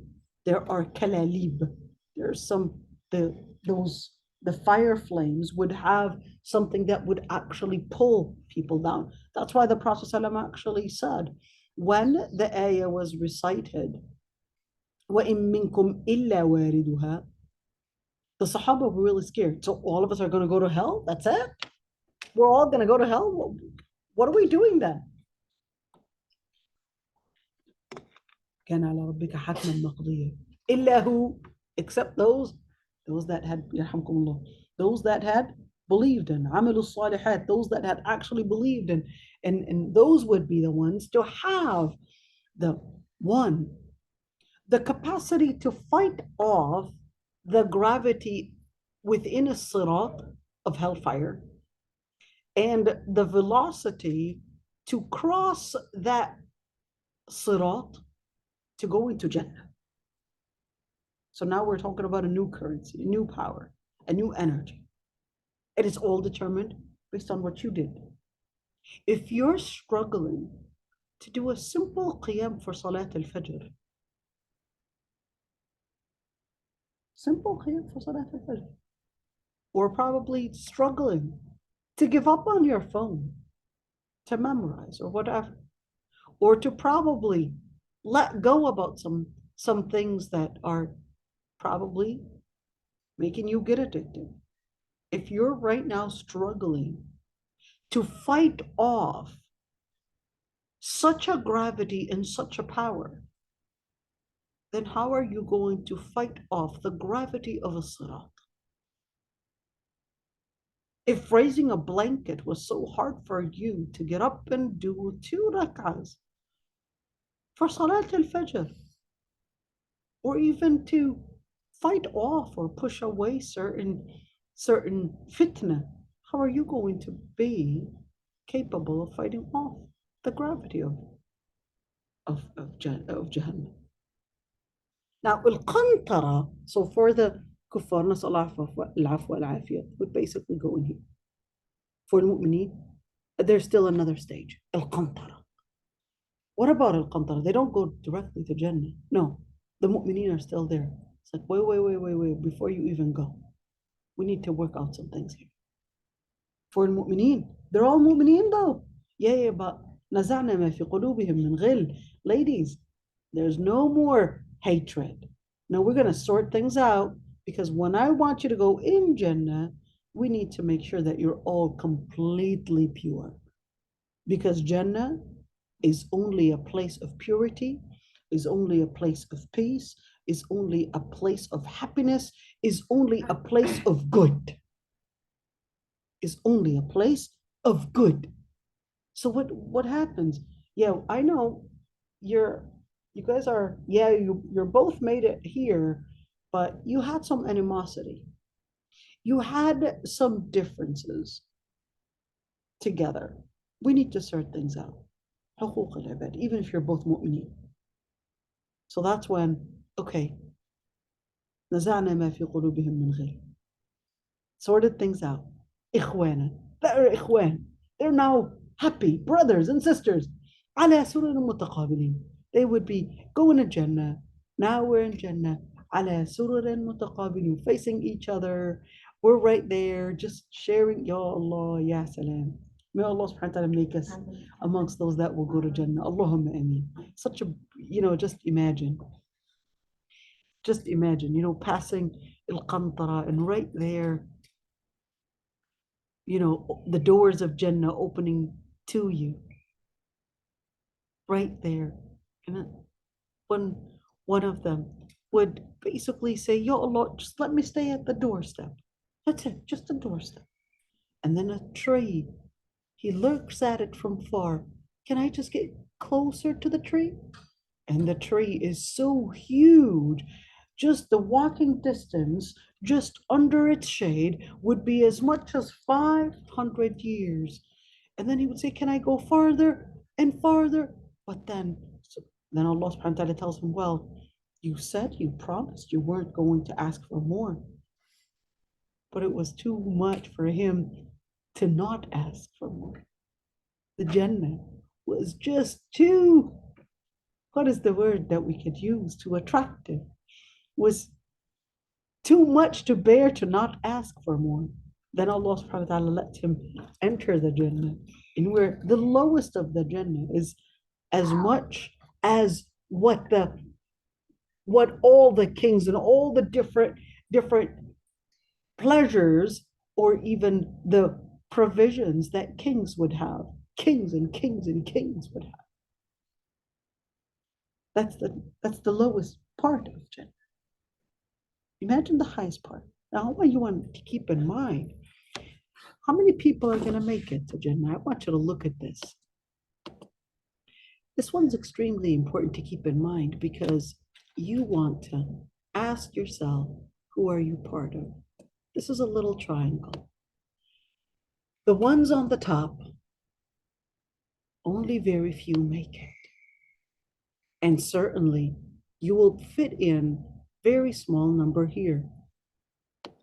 there are kalalib. There's the fire flames would have something that would actually pull people down. That's why the Prophet ﷺ actually said, when the ayah was recited, وَإِن مِّنكُمْ إِلَّا وَارِدُهَا, the Sahaba were really scared. So all of us are going to go to hell? That's it? We're all going to go to hell? What are we doing then? كان على ربك حتما مقضيا إلا هو, except those that had يرحمكم الله, those that had believed in عملوا الصالحات, those that had actually believed in, and those would be the ones to have the capacity to fight off the gravity within a sirat of hellfire and the velocity to cross that sirat to go into Jannah. So now we're talking about a new currency, a new power, a new energy. It is all determined based on what you did. If you're struggling to do a simple qiyam for Salat al-Fajr, simple qiyam for Salat al-Fajr, or probably struggling to give up on your phone, to memorize or whatever, or to probably let go about some things that are probably making you get addicted. If you're right now struggling to fight off such a gravity and such a power, then how are you going to fight off the gravity of a sirat? If raising a blanket was so hard for you to get up and do 2 rak'ahs for Salat al-Fajr, or even to fight off or push away certain fitna, how are you going to be capable of fighting off the gravity of Jahannam? Now, al-qantara, so for the kuffar, nas'al al-afwa wal-afiyah, would basically go in here. For the mu'mineen, there's still another stage, al-qantara. What about al-qantara? They don't go directly to Jannah. No, the mu'mineen are still there. It's like, wait, before you even go, we need to work out some things here. For the mu'mineen, they're all mu'mineen though. Yeah, but نزعنا ما في قلوبهم من غل. Ladies, there's no more hatred. No, we're going to sort things out, because when I want you to go in Jannah, we need to make sure that you're all completely pure. Because Jannah is only a place of purity, is only a place of peace, is only a place of happiness, is only a place of good. Is only a place of good. So what happens? Yeah, I know you guys are, yeah, you're both made it here, but you had some animosity. You had some differences together. We need to sort things out. Even if you're both mu'mineen. So that's when, okay, نزعنا ما في قلوبهم من غل. Sorted things out. إخوانا. They're إخوان. They're now happy brothers and sisters. على سرر متقابلين. They would be going to Jannah. Now we're in Jannah. على سرر متقابلين. Facing each other. We're right there, just sharing. Ya Allah, Ya Salam. May Allah subhanahu wa ta'ala make us amongst those that will go to Jannah. Allahumma ameen. Such a, just imagine. Just imagine, passing al-qantara, and right there, the doors of Jannah opening to you. Right there. And one of them would basically say, Ya Allah, just let me stay at the doorstep. That's it, just the doorstep. And then a tree, he looks at it from far. Can I just get closer to the tree? And the tree is so huge, just the walking distance, just under its shade, would be as much as 500 years. And then he would say, can I go farther and farther? But then Allah subhanahu wa ta'ala tells him, well, you promised you weren't going to ask for more. But it was too much for him to not ask for more. The Jannah was just too, what is the word that we could use, too attractive, was too much to bear to not ask for more. Then Allah subhanahu wa ta'ala let him enter the Jannah. And where the lowest of the Jannah is as much as what all the kings and all the different pleasures, or even the provisions that kings would have. Kings and kings and kings would have. That's the lowest part of Jannah. Imagine the highest part. Now, what you want to keep in mind, how many people are going to make it to Jannah? I want you to look at this. This one's extremely important to keep in mind, because you want to ask yourself, who are you part of? This is a little triangle. The ones on the top, only very few make it. And certainly you will fit in very small number here.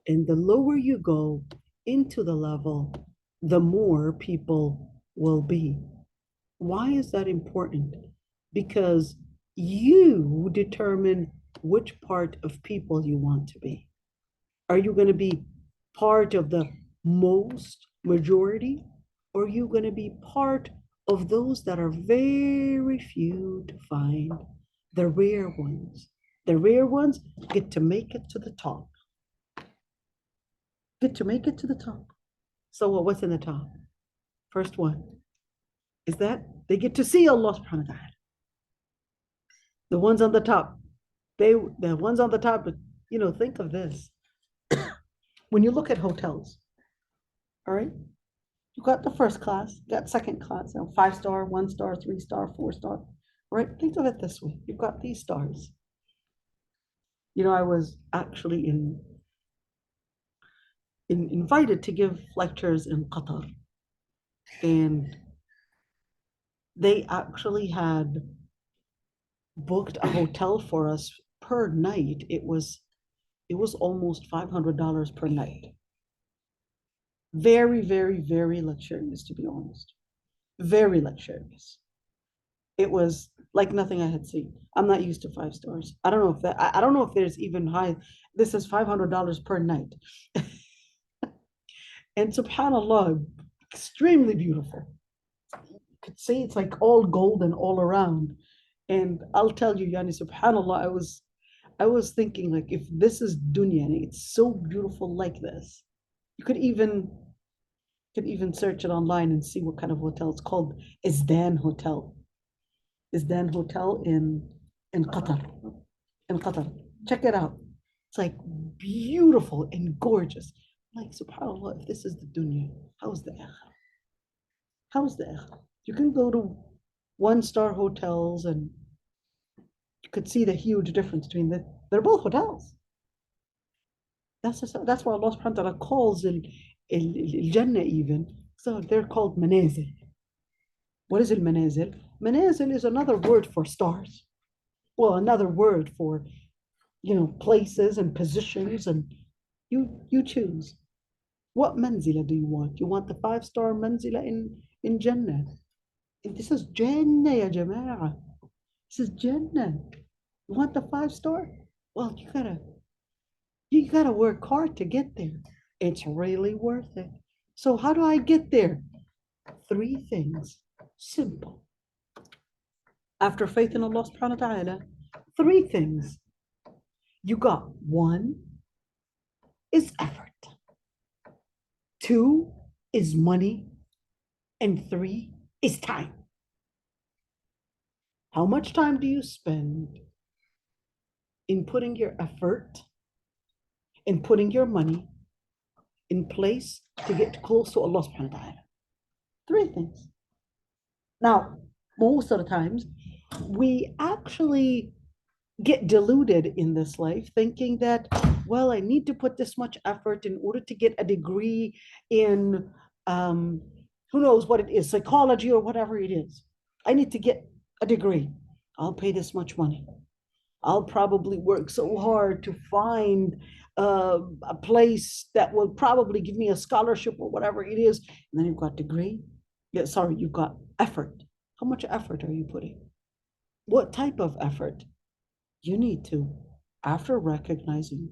And the lower you go into the level, the more people will be. Why is that important? Because you determine which part of people you want to be. Are you going to be part of the most majority? Or are you going to be part of those that are very few to find, the rare ones? The rare ones get to make it to the top. Get to make it to the top. So what's in the top? First one is that they get to see Allah subhanahu wa ta'ala. The ones on the top, the ones on the top, think of this. When you look at hotels, all right, you got the first class, you got second class, 5-star, 1-star, 3-star, 4-star, right? Think of it this way. You've got these stars. I was actually invited to give lectures in Qatar, and they actually had booked a hotel for us per night. It was almost $500 per night. Very, very, very luxurious, to be honest. Very luxurious. It was like nothing I had seen. I'm not used to 5 stars. I don't know if that. I don't know if there's even high. This is $500 per night, and Subhanallah, extremely beautiful. You could see it's like all golden all around. And I'll tell you, Yani, Subhanallah, I was thinking like if this is dunya, and it's so beautiful like this, you could even search it online and see what kind of hotel it's called. Isdan Hotel. Isdan Hotel in Qatar. In Qatar. Check it out. It's like beautiful and gorgeous. Like subhanAllah, if this is the dunya, how's the akhirah? How's the akhirah? You can go to 1 star hotels and you could see the huge difference between they're both hotels. That's why Allah subhanahu wa ta'ala calls Jannah even. So they're called manazil. What is manazil? Manazil is another word for stars. Well, another word for places and positions, and you choose. What manzila do you want? You want the 5 star manzila in Jannah. And this is Jannah, ya Jama'ah. This is Jannah. You want the 5 star? Well, you gotta work hard to get there. It's really worth it. So how do I get there? 3 things. Simple. After faith in Allah subhanahu wa ta'ala, 3 things. You got 1 is effort. 2 is money. And 3 is time. How much time do you spend in putting your effort, in putting your money in place to get close to Allah subhanahu wa ta'ala? 3 things. Now, most of the times, we actually get deluded in this life thinking that, well, I need to put this much effort in order to get a degree in who knows what it is, psychology or whatever it is. I need to get a degree. I'll pay this much money. I'll probably work so hard to find a place that will probably give me a scholarship or whatever it is. And then you've got degree. Yeah, sorry, you've got effort. How much effort are you putting? What type of effort? You need to, after recognizing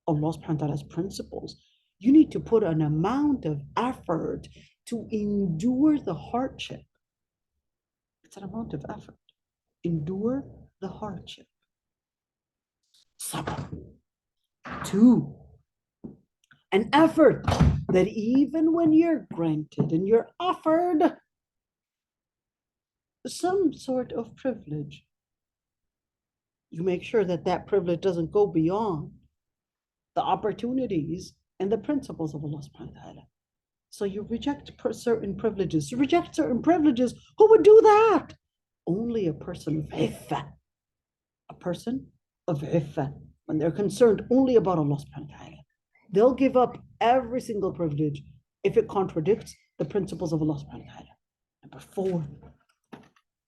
Allah subhanahu wa ta'ala's principles, you need to put an amount of effort to endure the hardship. It's an amount of effort. Endure the hardship. Sabr. 2, an effort that even when you're granted and you're offered some sort of privilege, you make sure that that privilege doesn't go beyond the opportunities and the principles of Allah subhanahu wa ta'ala. So you reject certain privileges. You reject certain privileges. Who would do that? Only a person of iffah. A person of iffah. When they're concerned only about Allah subhanahu wa ta'ala. They'll give up every single privilege if it contradicts the principles of Allah subhanahu wa ta'ala. Number 4,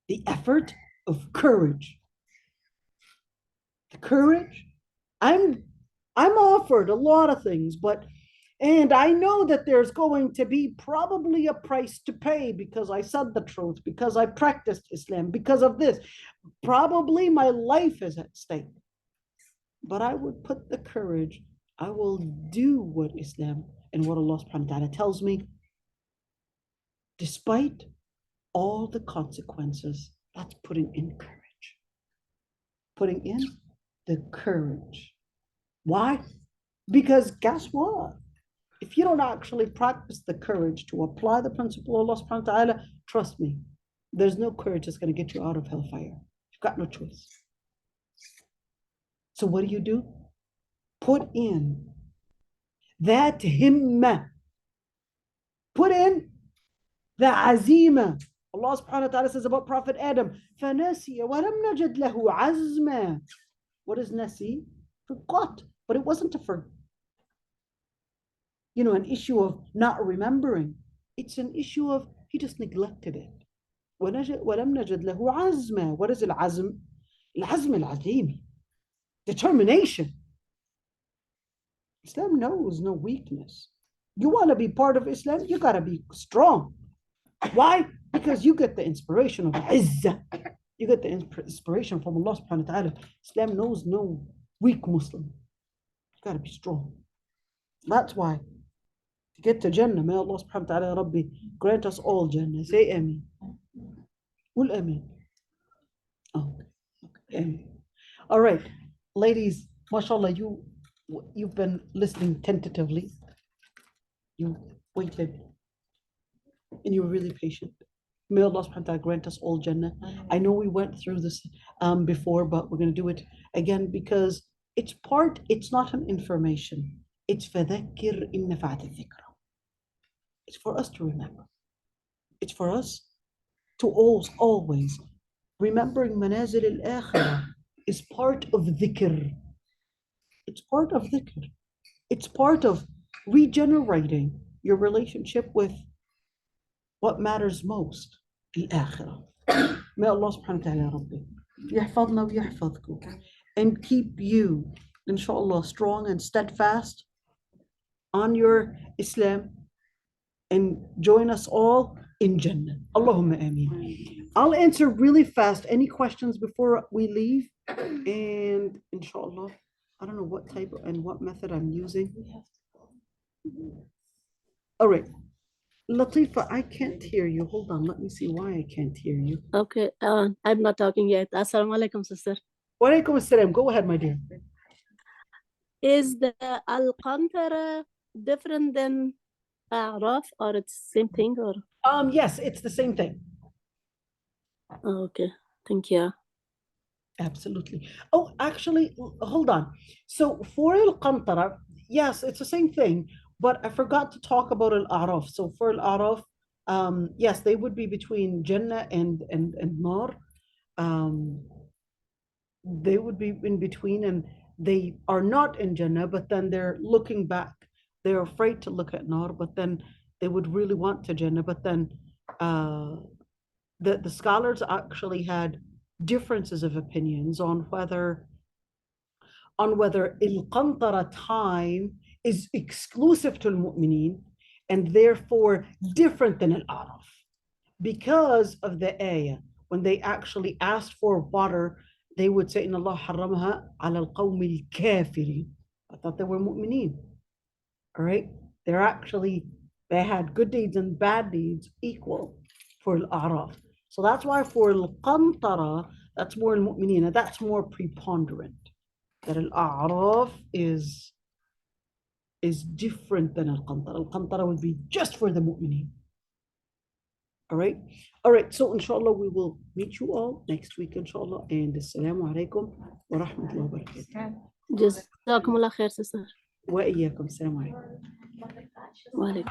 the effort of courage. The courage. I'm offered a lot of things, and I know that there's going to be probably a price to pay because I said the truth, because I practiced Islam, because of this. Probably my life is at stake. But I would put the courage. I will do what Islam and what Allah subhanahu wa ta'ala tells me, despite all the consequences. That's putting in courage. Putting in the courage. Why? Because guess what? If you don't actually practice the courage to apply the principle of Allah subhanahu wa ta'ala, trust me, there's no courage that's going to get you out of hellfire. You've got no choice. So what do? Put in that himma. Put in the azima. Allah subhanahu wa ta'ala says about Prophet Adam, فَنَسِيَ وَلَمْ نَجَدْ لَهُ عَزْمًا. What is nasi? Forgot. But it wasn't an issue of not remembering. It's an issue of he just neglected it. ولم نجد له عزما. What is العزم? العزم العزيمي. Determination. Islam knows no weakness. You want to be part of Islam, you got to be strong. Why? Because you get the inspiration of Izzah. You get the inspiration from Allah subhanahu wa ta'ala. Islam knows no weak Muslim. You got to be strong. That's why. To get to Jannah, may Allah subhanahu wa ta'ala, Rabbi, grant us all Jannah. Say Ameen. Ul Ameen. Oh, okay. Ameen. All right, ladies, mashallah, you've been listening tentatively. You waited and you were really patient. May Allah subhanahu wa ta'ala grant us all Jannah. I know we went through this before, but we're going to do it again because it's not an information. It's فَذَكِّرْ إِن نَفَعَتِ الذِّكْرَ. It's for us to remember. It's for us to always remembering manazil al-akhirah is part of dhikr. It's part of dhikr. It's part of regenerating your relationship with what matters most, al-akhirah. May Allah subhanahu wa ta'ala Rabbi يحفظنا ويحفظكم and keep you, inshallah, strong and steadfast on your Islam and join us all in Jannah. Allahumma ameen. I'll answer really fast any questions before we leave. And inshallah, I don't know what type and what method I'm using. All right. Latifa, I can't hear you. Hold on. Let me see why I can't hear you. Okay, I'm not talking yet. Assalamu alaikum, sister. Wa alaikum assalam. Go ahead, my dear. Is the Al-Qantara different than A'raf, or it's same thing, or? Yes, it's the same thing. Oh, okay, thank you. Absolutely. Oh, actually, hold on. So for Al-Qantara, yes, it's the same thing, but I forgot to talk about Al-A'raf. So for Al-A'raf, yes, they would be between Jannah and Nar. They would be in between, and they are not in Jannah, but then they're looking back. They're afraid to look at Nar, but then they would really want to Jannah. But then the scholars actually had differences of opinions on whether Al-Qantara time is exclusive to Al-Mu'mineen and therefore different than Al-A'raf. Because of the ayah, when they actually asked for water, they would say, Inna Allah harramaha ala al-qawmi al-kafirin. I thought they were Mu'mineen. All right? They had good deeds and bad deeds equal for Al-A'raf. So that's why for Al-Qantara, that's more Al-Mu'mineen, and that's more preponderant. That Al-A'raf is different than Al-Qantara. Al-Qantara would be just for the Mu'mineen. All right? All right, so inshallah, we will meet you all next week, inshallah. And assalamu alaikum wa rahmatullahi wa barakatuh. Jazakumullah khair, sister. Wa iyyakum. Assalamu alaikum. Wa alaikum.